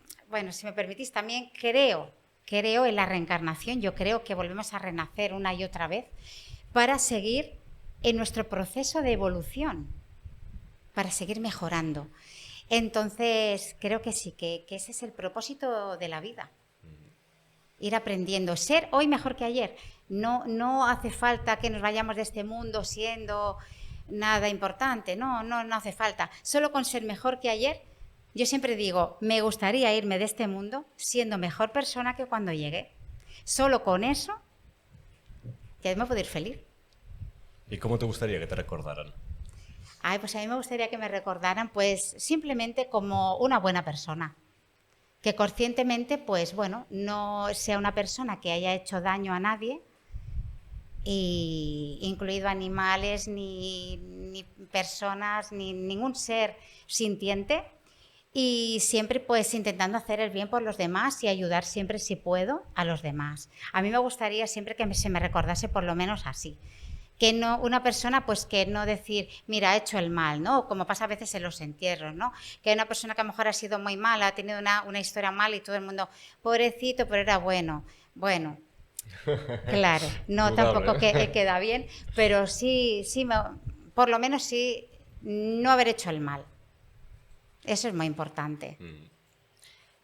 si me permitís, también creo en la reencarnación. Yo creo que volvemos a renacer una y otra vez para seguir en nuestro proceso de evolución, para seguir mejorando. Entonces, creo que sí, que ese es el propósito de la vida. Ir aprendiendo, ser hoy mejor que ayer. No hace falta que nos vayamos de este mundo siendo nada importante, no hace falta. Solo con ser mejor que ayer, yo siempre digo, me gustaría irme de este mundo siendo mejor persona que cuando llegué. Solo con eso, ya me puedo ir feliz.
¿Y cómo te gustaría que te recordaran?
Pues a mí me gustaría que me recordaran pues simplemente como una buena persona. Que conscientemente, pues bueno, no sea una persona que haya hecho daño a nadie, incluido animales, ni personas, ni ningún ser sintiente, y siempre pues intentando hacer el bien por los demás y ayudar siempre, si puedo, a los demás. A mí me gustaría siempre que se me recordase por lo menos así. Que no, una persona, pues que no decir, mira, ha hecho el mal, ¿no? Como pasa a veces en los entierros, ¿no? Que hay una persona que a lo mejor ha sido muy mala, ha tenido una historia mala y todo el mundo, pobrecito, pero era bueno. Bueno, claro, no tampoco que queda bien, pero sí, por lo menos sí, no haber hecho el mal. Eso es muy importante.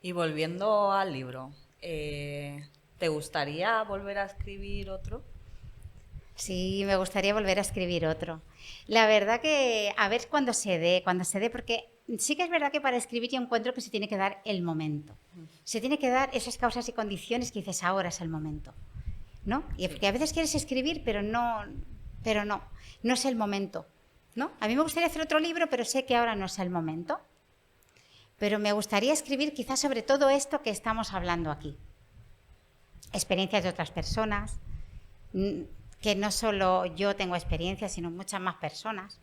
Y volviendo al libro, ¿te gustaría volver a escribir otro?
Sí, me gustaría volver a escribir otro. La verdad que a ver cuando se dé, porque sí que es verdad que para escribir yo encuentro que se tiene que dar el momento. Se tiene que dar esas causas y condiciones que dices, ahora es el momento, ¿no? Y porque a veces quieres escribir, pero no es el momento, ¿no? A mí me gustaría hacer otro libro, pero sé que ahora no es el momento. Pero me gustaría escribir quizás sobre todo esto que estamos hablando aquí. Experiencias de otras personas, que no solo yo tengo experiencia, sino muchas más personas.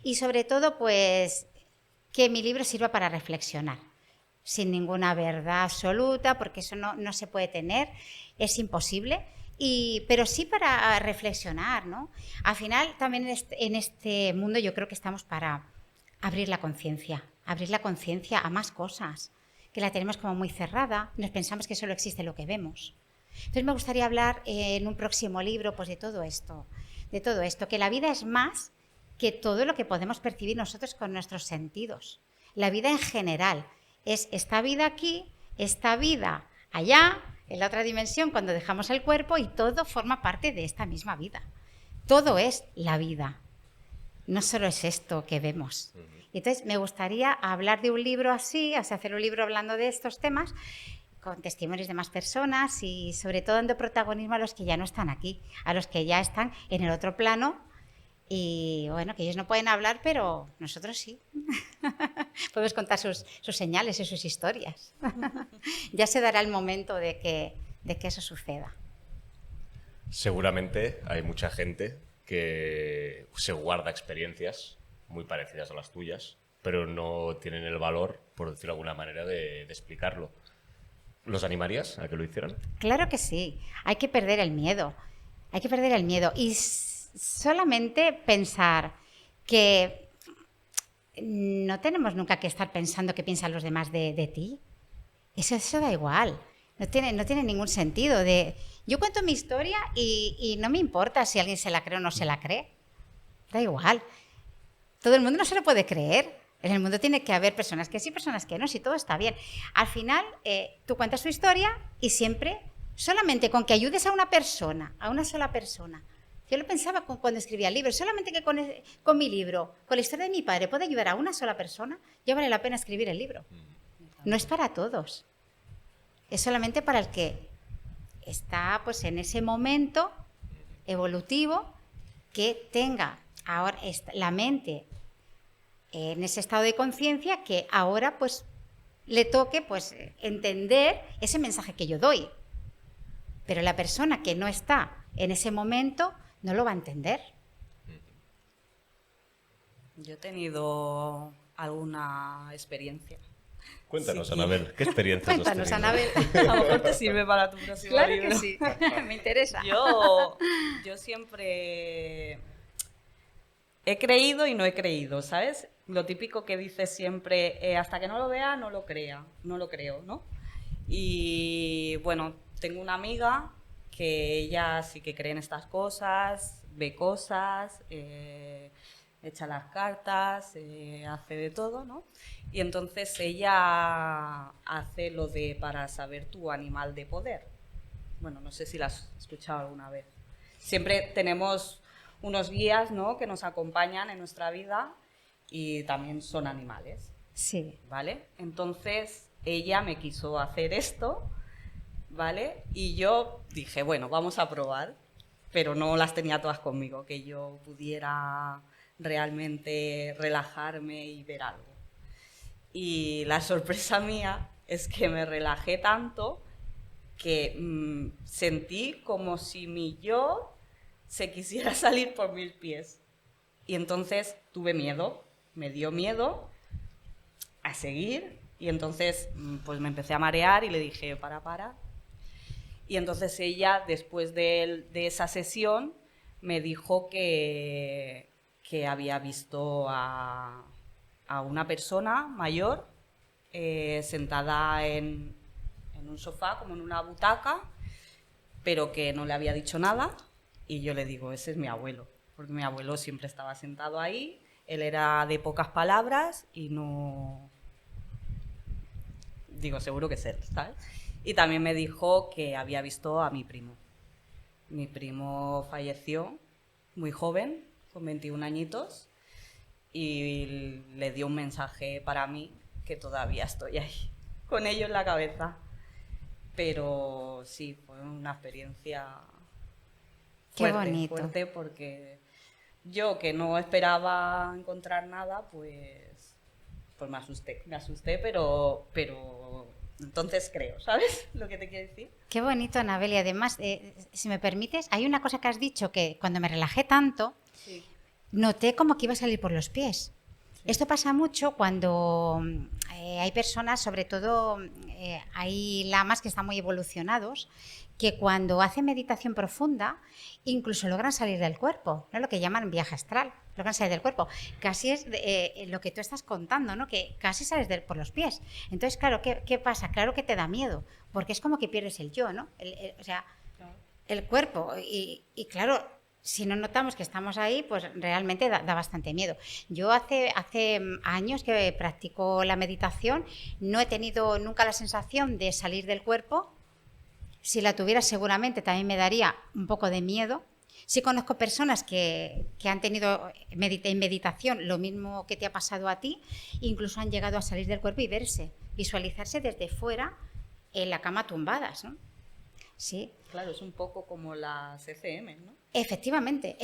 Y sobre todo, pues, que mi libro sirva para reflexionar, sin ninguna verdad absoluta, porque eso no se puede tener, es imposible, pero sí para reflexionar, ¿no? Al final, también en este mundo yo creo que estamos para abrir la conciencia a más cosas, que la tenemos como muy cerrada, nos pensamos que solo existe lo que vemos. Entonces me gustaría hablar en un próximo libro pues de todo esto, que la vida es más que todo lo que podemos percibir nosotros con nuestros sentidos. La vida en general es esta vida aquí, esta vida allá, en la otra dimensión cuando dejamos el cuerpo, y todo forma parte de esta misma vida. Todo es la vida, no solo es esto que vemos. Entonces me gustaría hablar de un libro así, hacer un libro hablando de estos temas, con testimonios de más personas y sobre todo dando protagonismo a los que ya no están aquí, a los que ya están en el otro plano y bueno, que ellos no pueden hablar, pero nosotros sí. Podemos contar sus señales y sus historias. Ya se dará el momento de que eso suceda.
Seguramente hay mucha gente que se guarda experiencias muy parecidas a las tuyas, pero no tienen el valor, por decirlo de alguna manera, de explicarlo. ¿Los animarías a que lo hicieran?
Claro que sí. Hay que perder el miedo. Y solamente pensar que no tenemos nunca que estar pensando qué piensan los demás de ti. Eso da igual. No tiene ningún sentido. Yo cuento mi historia y no me importa si alguien se la cree o no se la cree. Da igual. Todo el mundo no se lo puede creer. En el mundo tiene que haber personas que sí, personas que no, si todo está bien. Al final, tú cuentas tu historia y siempre, solamente con que ayudes a una persona, a una sola persona. Yo lo pensaba cuando escribía libros, solamente que con mi libro, con la historia de mi padre, puedo ayudar a una sola persona, ya vale la pena escribir el libro. No es para todos. Es solamente para el que está pues, en ese momento evolutivo que tenga ahora la mente en ese estado de conciencia que ahora pues le toque pues entender ese mensaje que yo doy. Pero la persona que no está en ese momento no lo va a entender.
Yo he tenido alguna experiencia.
Cuéntanos,
Sí.
Anabel, ¿qué experiencias has
Cuéntanos,
tenido?
Anabel.
A lo mejor te sirve para tu próximo
Claro
libro.
que sí, me interesa.
Yo siempre he creído y no he creído, ¿sabes? Lo típico que dices siempre, hasta que no lo vea, no lo creo, ¿no? Y bueno, tengo una amiga que ella sí que cree en estas cosas, ve cosas, echa las cartas, hace de todo, ¿no? Y entonces ella hace lo de para saber tu animal de poder. Bueno, no sé si la has escuchado alguna vez. Siempre tenemos unos guías, ¿no?, que nos acompañan en nuestra vida y también son animales,
Sí.
¿vale? Entonces ella me quiso hacer esto, ¿vale? Y yo dije, bueno, vamos a probar, pero no las tenía todas conmigo, que yo pudiera realmente relajarme y ver algo. Y la sorpresa mía es que me relajé tanto que sentí como si mi yo se quisiera salir por 1000 pies. Y entonces tuve miedo, me dio miedo a seguir y entonces pues me empecé a marear y le dije, para. Y entonces ella, después de esa sesión, me dijo que había visto a una persona mayor sentada en un sofá, como en una butaca, pero que no le había dicho nada. Y yo le digo, ese es mi abuelo, porque mi abuelo siempre estaba sentado ahí, él era de pocas palabras y no... Digo, seguro que es él, ¿sabes? Y también me dijo que había visto a mi primo. Mi primo falleció muy joven, con 21 añitos, y le dio un mensaje para mí que todavía estoy ahí, con ello en la cabeza. Pero sí, fue una experiencia
Qué bonito.
fuerte, porque yo, que no esperaba encontrar nada, pues me asusté, pero entonces creo, ¿sabes lo que te quiero decir?
Qué bonito, Anabel. Y además, si me permites, hay una cosa que has dicho que cuando me relajé tanto,
Sí.
noté como que iba a salir por los pies. Esto pasa mucho cuando hay personas, sobre todo hay lamas que están muy evolucionados, que cuando hacen meditación profunda incluso logran salir del cuerpo, ¿no? Lo que llaman viaje astral, logran salir del cuerpo. Casi es lo que tú estás contando, ¿no? Que casi sales por los pies. Entonces, claro, ¿qué pasa? Claro que te da miedo, porque es como que pierdes el yo, ¿no? O sea, el cuerpo. Y claro, si no notamos que estamos ahí, pues realmente da bastante miedo. Yo hace años que practico la meditación, no he tenido nunca la sensación de salir del cuerpo. Si la tuviera, seguramente también me daría un poco de miedo. Sí conozco personas que han tenido en meditación lo mismo que te ha pasado a ti, incluso han llegado a salir del cuerpo y visualizarse desde fuera en la cama tumbadas, ¿no? Sí.
Claro, es un poco como las ECM, ¿no?
Efectivamente.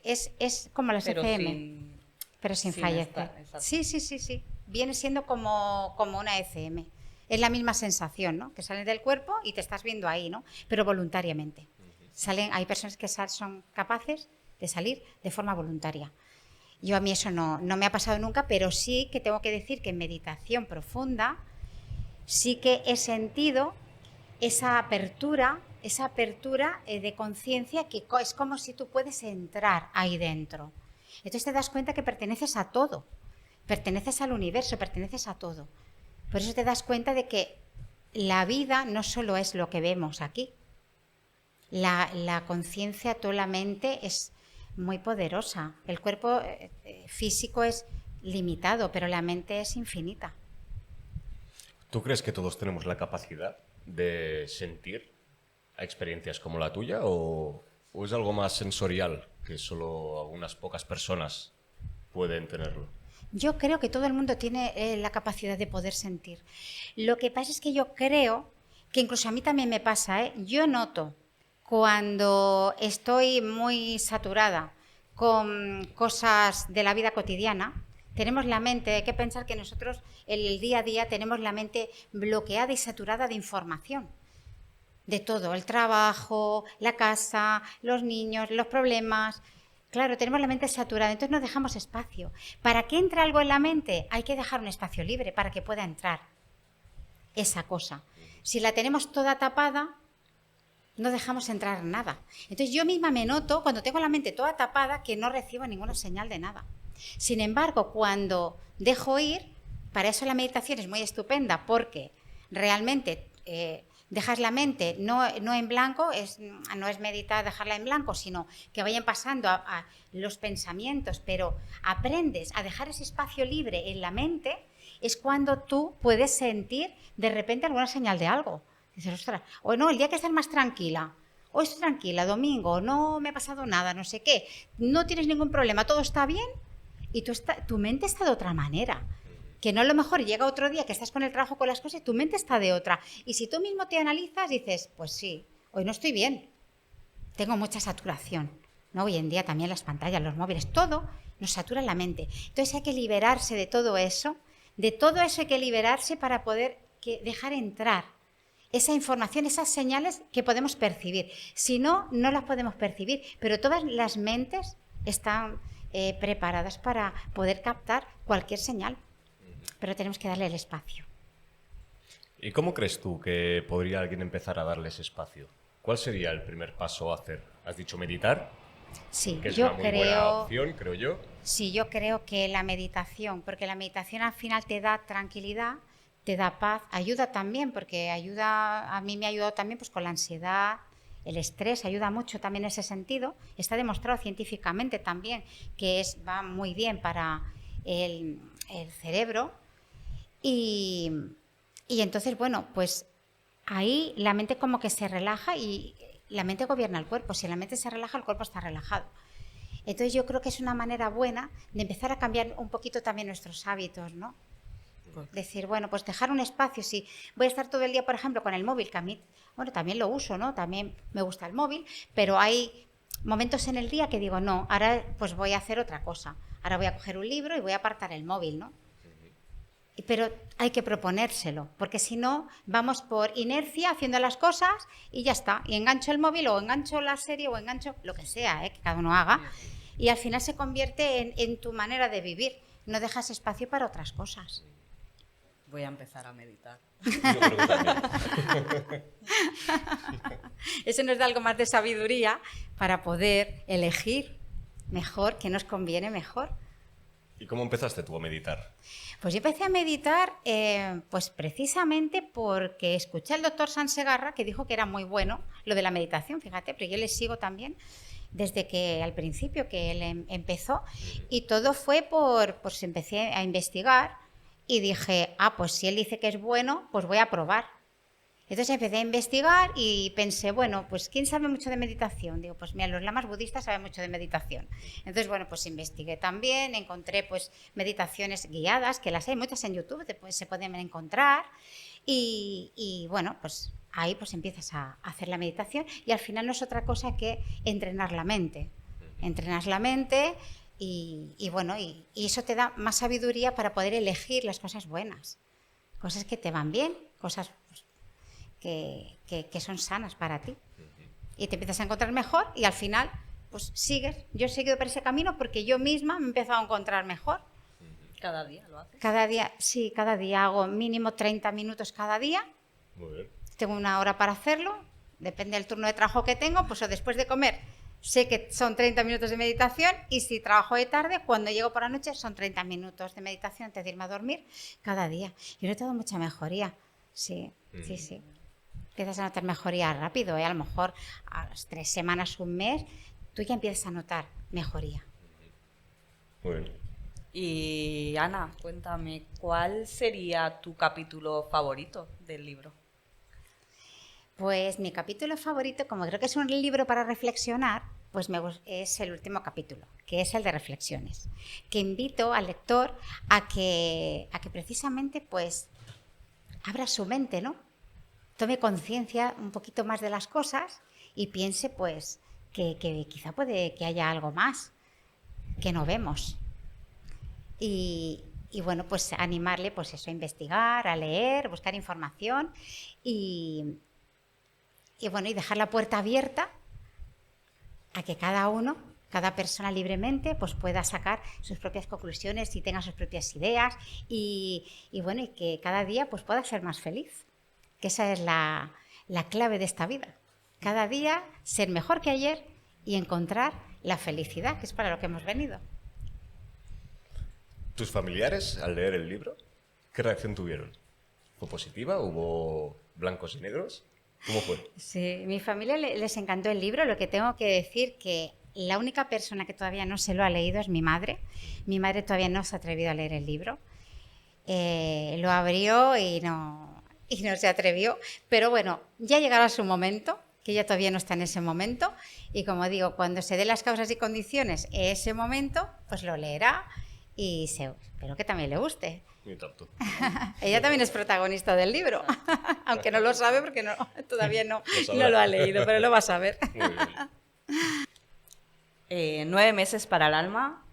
Es como las ECM, pero sin fallecer. Sí. Viene siendo como una ECM. Es la misma sensación, ¿no? Que sales del cuerpo y te estás viendo ahí, ¿no? Pero voluntariamente. Hay personas que son capaces de salir de forma voluntaria. Yo a mí eso no me ha pasado nunca, pero sí que tengo que decir que en meditación profunda sí que he sentido esa apertura de conciencia, que es como si tú puedes entrar ahí dentro. Entonces te das cuenta que perteneces a todo, perteneces al universo, perteneces a todo. Por eso te das cuenta de que la vida no solo es lo que vemos aquí. La conciencia, toda la mente es muy poderosa. El cuerpo físico es limitado, pero la mente es infinita.
¿Tú crees que todos tenemos la capacidad de sentir a experiencias como la tuya o es algo más sensorial, que solo algunas pocas personas pueden tenerlo?
Yo creo que todo el mundo tiene la capacidad de poder sentir. Lo que pasa es que yo creo que incluso a mí también me pasa, yo noto cuando estoy muy saturada con cosas de la vida cotidiana. Tenemos la mente, hay que pensar que nosotros en el día a día tenemos la mente bloqueada y saturada de información. De todo, el trabajo, la casa, los niños, los problemas. Claro, tenemos la mente saturada, entonces no dejamos espacio. Para que entre algo en la mente hay que dejar un espacio libre para que pueda entrar esa cosa. Si la tenemos toda tapada, no dejamos entrar nada. Entonces yo misma me noto, cuando tengo la mente toda tapada, que no recibo ninguna señal de nada. Sin embargo, cuando dejo ir, para eso la meditación es muy estupenda, porque realmente dejas la mente no en blanco, no es meditar, dejarla en blanco, sino que vayan pasando a los pensamientos, pero aprendes a dejar ese espacio libre en la mente, es cuando tú puedes sentir de repente alguna señal de algo. Dices, ostras, o no, el día que estás más tranquila, o estoy tranquila, domingo, no me ha pasado nada, no sé qué, no tienes ningún problema, todo está bien, y tu mente está de otra manera. Que no a lo mejor llega otro día que estás con el trabajo, con las cosas, y tu mente está de otra. Y si tú mismo te analizas, dices, pues sí, hoy no estoy bien, tengo mucha saturación. ¿No? Hoy en día también las pantallas, los móviles, todo nos satura la mente. Entonces hay que liberarse de todo eso hay que liberarse para poder dejar entrar esa información, esas señales que podemos percibir. Si no, no las podemos percibir, pero todas las mentes están preparadas para poder captar cualquier señal, pero tenemos que darle el espacio.
¿Y cómo crees tú que podría alguien empezar a darle ese espacio? ¿Cuál sería el primer paso a hacer? ¿Has dicho meditar?
Sí,
que es
yo
una muy buena opción, creo yo.
Sí, yo creo que la meditación, porque la meditación al final te da tranquilidad, te da paz, ayuda también, porque a mí me ha ayudado también pues con la ansiedad, el estrés, ayuda mucho también en ese sentido. Está demostrado científicamente también que va muy bien para el cerebro. Y entonces, bueno, pues ahí la mente como que se relaja y la mente gobierna el cuerpo. Si la mente se relaja, el cuerpo está relajado. Entonces yo creo que es una manera buena de empezar a cambiar un poquito también nuestros hábitos, ¿no? Decir, bueno, pues dejar un espacio. Si voy a estar todo el día, por ejemplo, con el móvil, que a mí, bueno, también lo uso, ¿no? También me gusta el móvil, pero hay momentos en el día que digo, no, ahora pues voy a hacer otra cosa. Ahora voy a coger un libro y voy a apartar el móvil, ¿no? Pero hay que proponérselo, porque si no, vamos por inercia haciendo las cosas y ya está. Y engancho el móvil o engancho la serie o engancho lo que sea, que cada uno haga. Y al final se convierte en tu manera de vivir. No dejas espacio para otras cosas.
Voy a empezar a meditar.
Yo creo que también.
Eso nos da algo más de sabiduría para poder elegir mejor, qué nos conviene mejor.
¿Y cómo empezaste tú a meditar?
Pues yo empecé a meditar pues precisamente porque escuché al doctor Sansegarra que dijo que era muy bueno lo de la meditación, fíjate, pero yo le sigo también desde que al principio que él empezó y todo fue pues empecé a investigar y dije, pues si él dice que es bueno, pues voy a probar. Entonces empecé a investigar y pensé, bueno, pues ¿quién sabe mucho de meditación? Digo, pues mira, los lamas budistas saben mucho de meditación. Entonces, bueno, pues investigué también, encontré pues meditaciones guiadas, que las hay muchas en YouTube, se pueden encontrar. Y bueno, pues ahí pues empiezas a hacer la meditación y al final no es otra cosa que entrenar la mente. Entrenas la mente y bueno, y eso te da más sabiduría para poder elegir las cosas buenas, cosas que te van bien, cosas pues, que son sanas para ti. Y te empiezas a encontrar mejor y al final pues sigues. Yo he seguido por ese camino porque yo misma me he empezado a encontrar mejor.
¿Cada día lo haces?
Cada día, sí, cada día hago mínimo 30 minutos cada día.
Muy bien.
Tengo una hora para hacerlo, depende del turno de trabajo que tengo, pues o después de comer sé que son 30 minutos de meditación y si trabajo de tarde, cuando llego por la noche son 30 minutos de meditación antes de irme a dormir cada día. Yo he notado mucha mejoría. Sí, sí, sí. Empiezas a notar mejoría rápido, ¿eh? A lo mejor a las 3 semanas, un mes, tú ya empiezas a notar mejoría.
Muy bien.
Y Ana, cuéntame, ¿cuál sería tu capítulo favorito del libro?
Pues mi capítulo favorito, como creo que es un libro para reflexionar, pues es el último capítulo, que es el de reflexiones, que invito al lector a que precisamente pues abra su mente, ¿no? Tome conciencia un poquito más de las cosas y piense pues que quizá puede que haya algo más que no vemos. Y bueno, pues animarle pues eso, a investigar, a leer, buscar información y bueno, y dejar la puerta abierta a que cada persona libremente pues pueda sacar sus propias conclusiones y tenga sus propias ideas y bueno, y que cada día pues pueda ser más feliz, que esa es la clave de esta vida. Cada día ser mejor que ayer y encontrar la felicidad, que es para lo que hemos venido.
¿Tus familiares, al leer el libro, qué reacción tuvieron? ¿Fue positiva? ¿Hubo blancos y negros? ¿Cómo fue?
Sí, mi familia les encantó el libro. Lo que tengo que decir que la única persona que todavía no se lo ha leído es mi madre. Mi madre todavía no se ha atrevido a leer el libro. Lo abrió y no se atrevió. Pero bueno, ya llegará su momento, que ella todavía no está en ese momento. Y como digo, cuando se den las causas y condiciones, ese momento, pues lo leerá y espero que también le guste.
Ni tanto.
Ella también es protagonista del libro, aunque no lo sabe porque todavía no lo ha leído, pero lo va a saber.
Muy bien.
9 meses para el alma.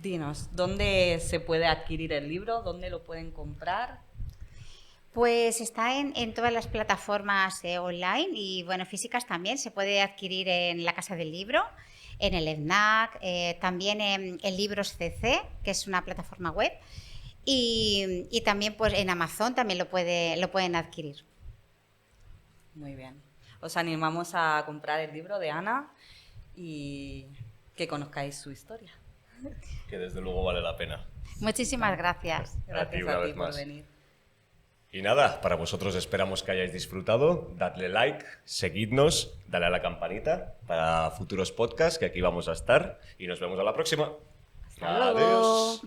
Dinos, ¿dónde se puede adquirir el libro? ¿Dónde lo pueden comprar?
Pues está en todas las plataformas online y bueno, físicas también. Se puede adquirir en la Casa del Libro, en el FNAC, también en Libros CC, que es una plataforma web, y también pues en Amazon también lo pueden adquirir.
Muy bien. Os animamos a comprar el libro de Ana y que conozcáis su historia.
Que desde luego vale la pena.
Muchísimas gracias.
Gracias
una
a ti
vez
por
más.
venir.
Y nada, para vosotros esperamos que hayáis disfrutado. Dadle like, seguidnos, dale a la campanita para futuros podcasts, que aquí vamos a estar. Y nos vemos a la próxima.
Hasta luego.
Adiós.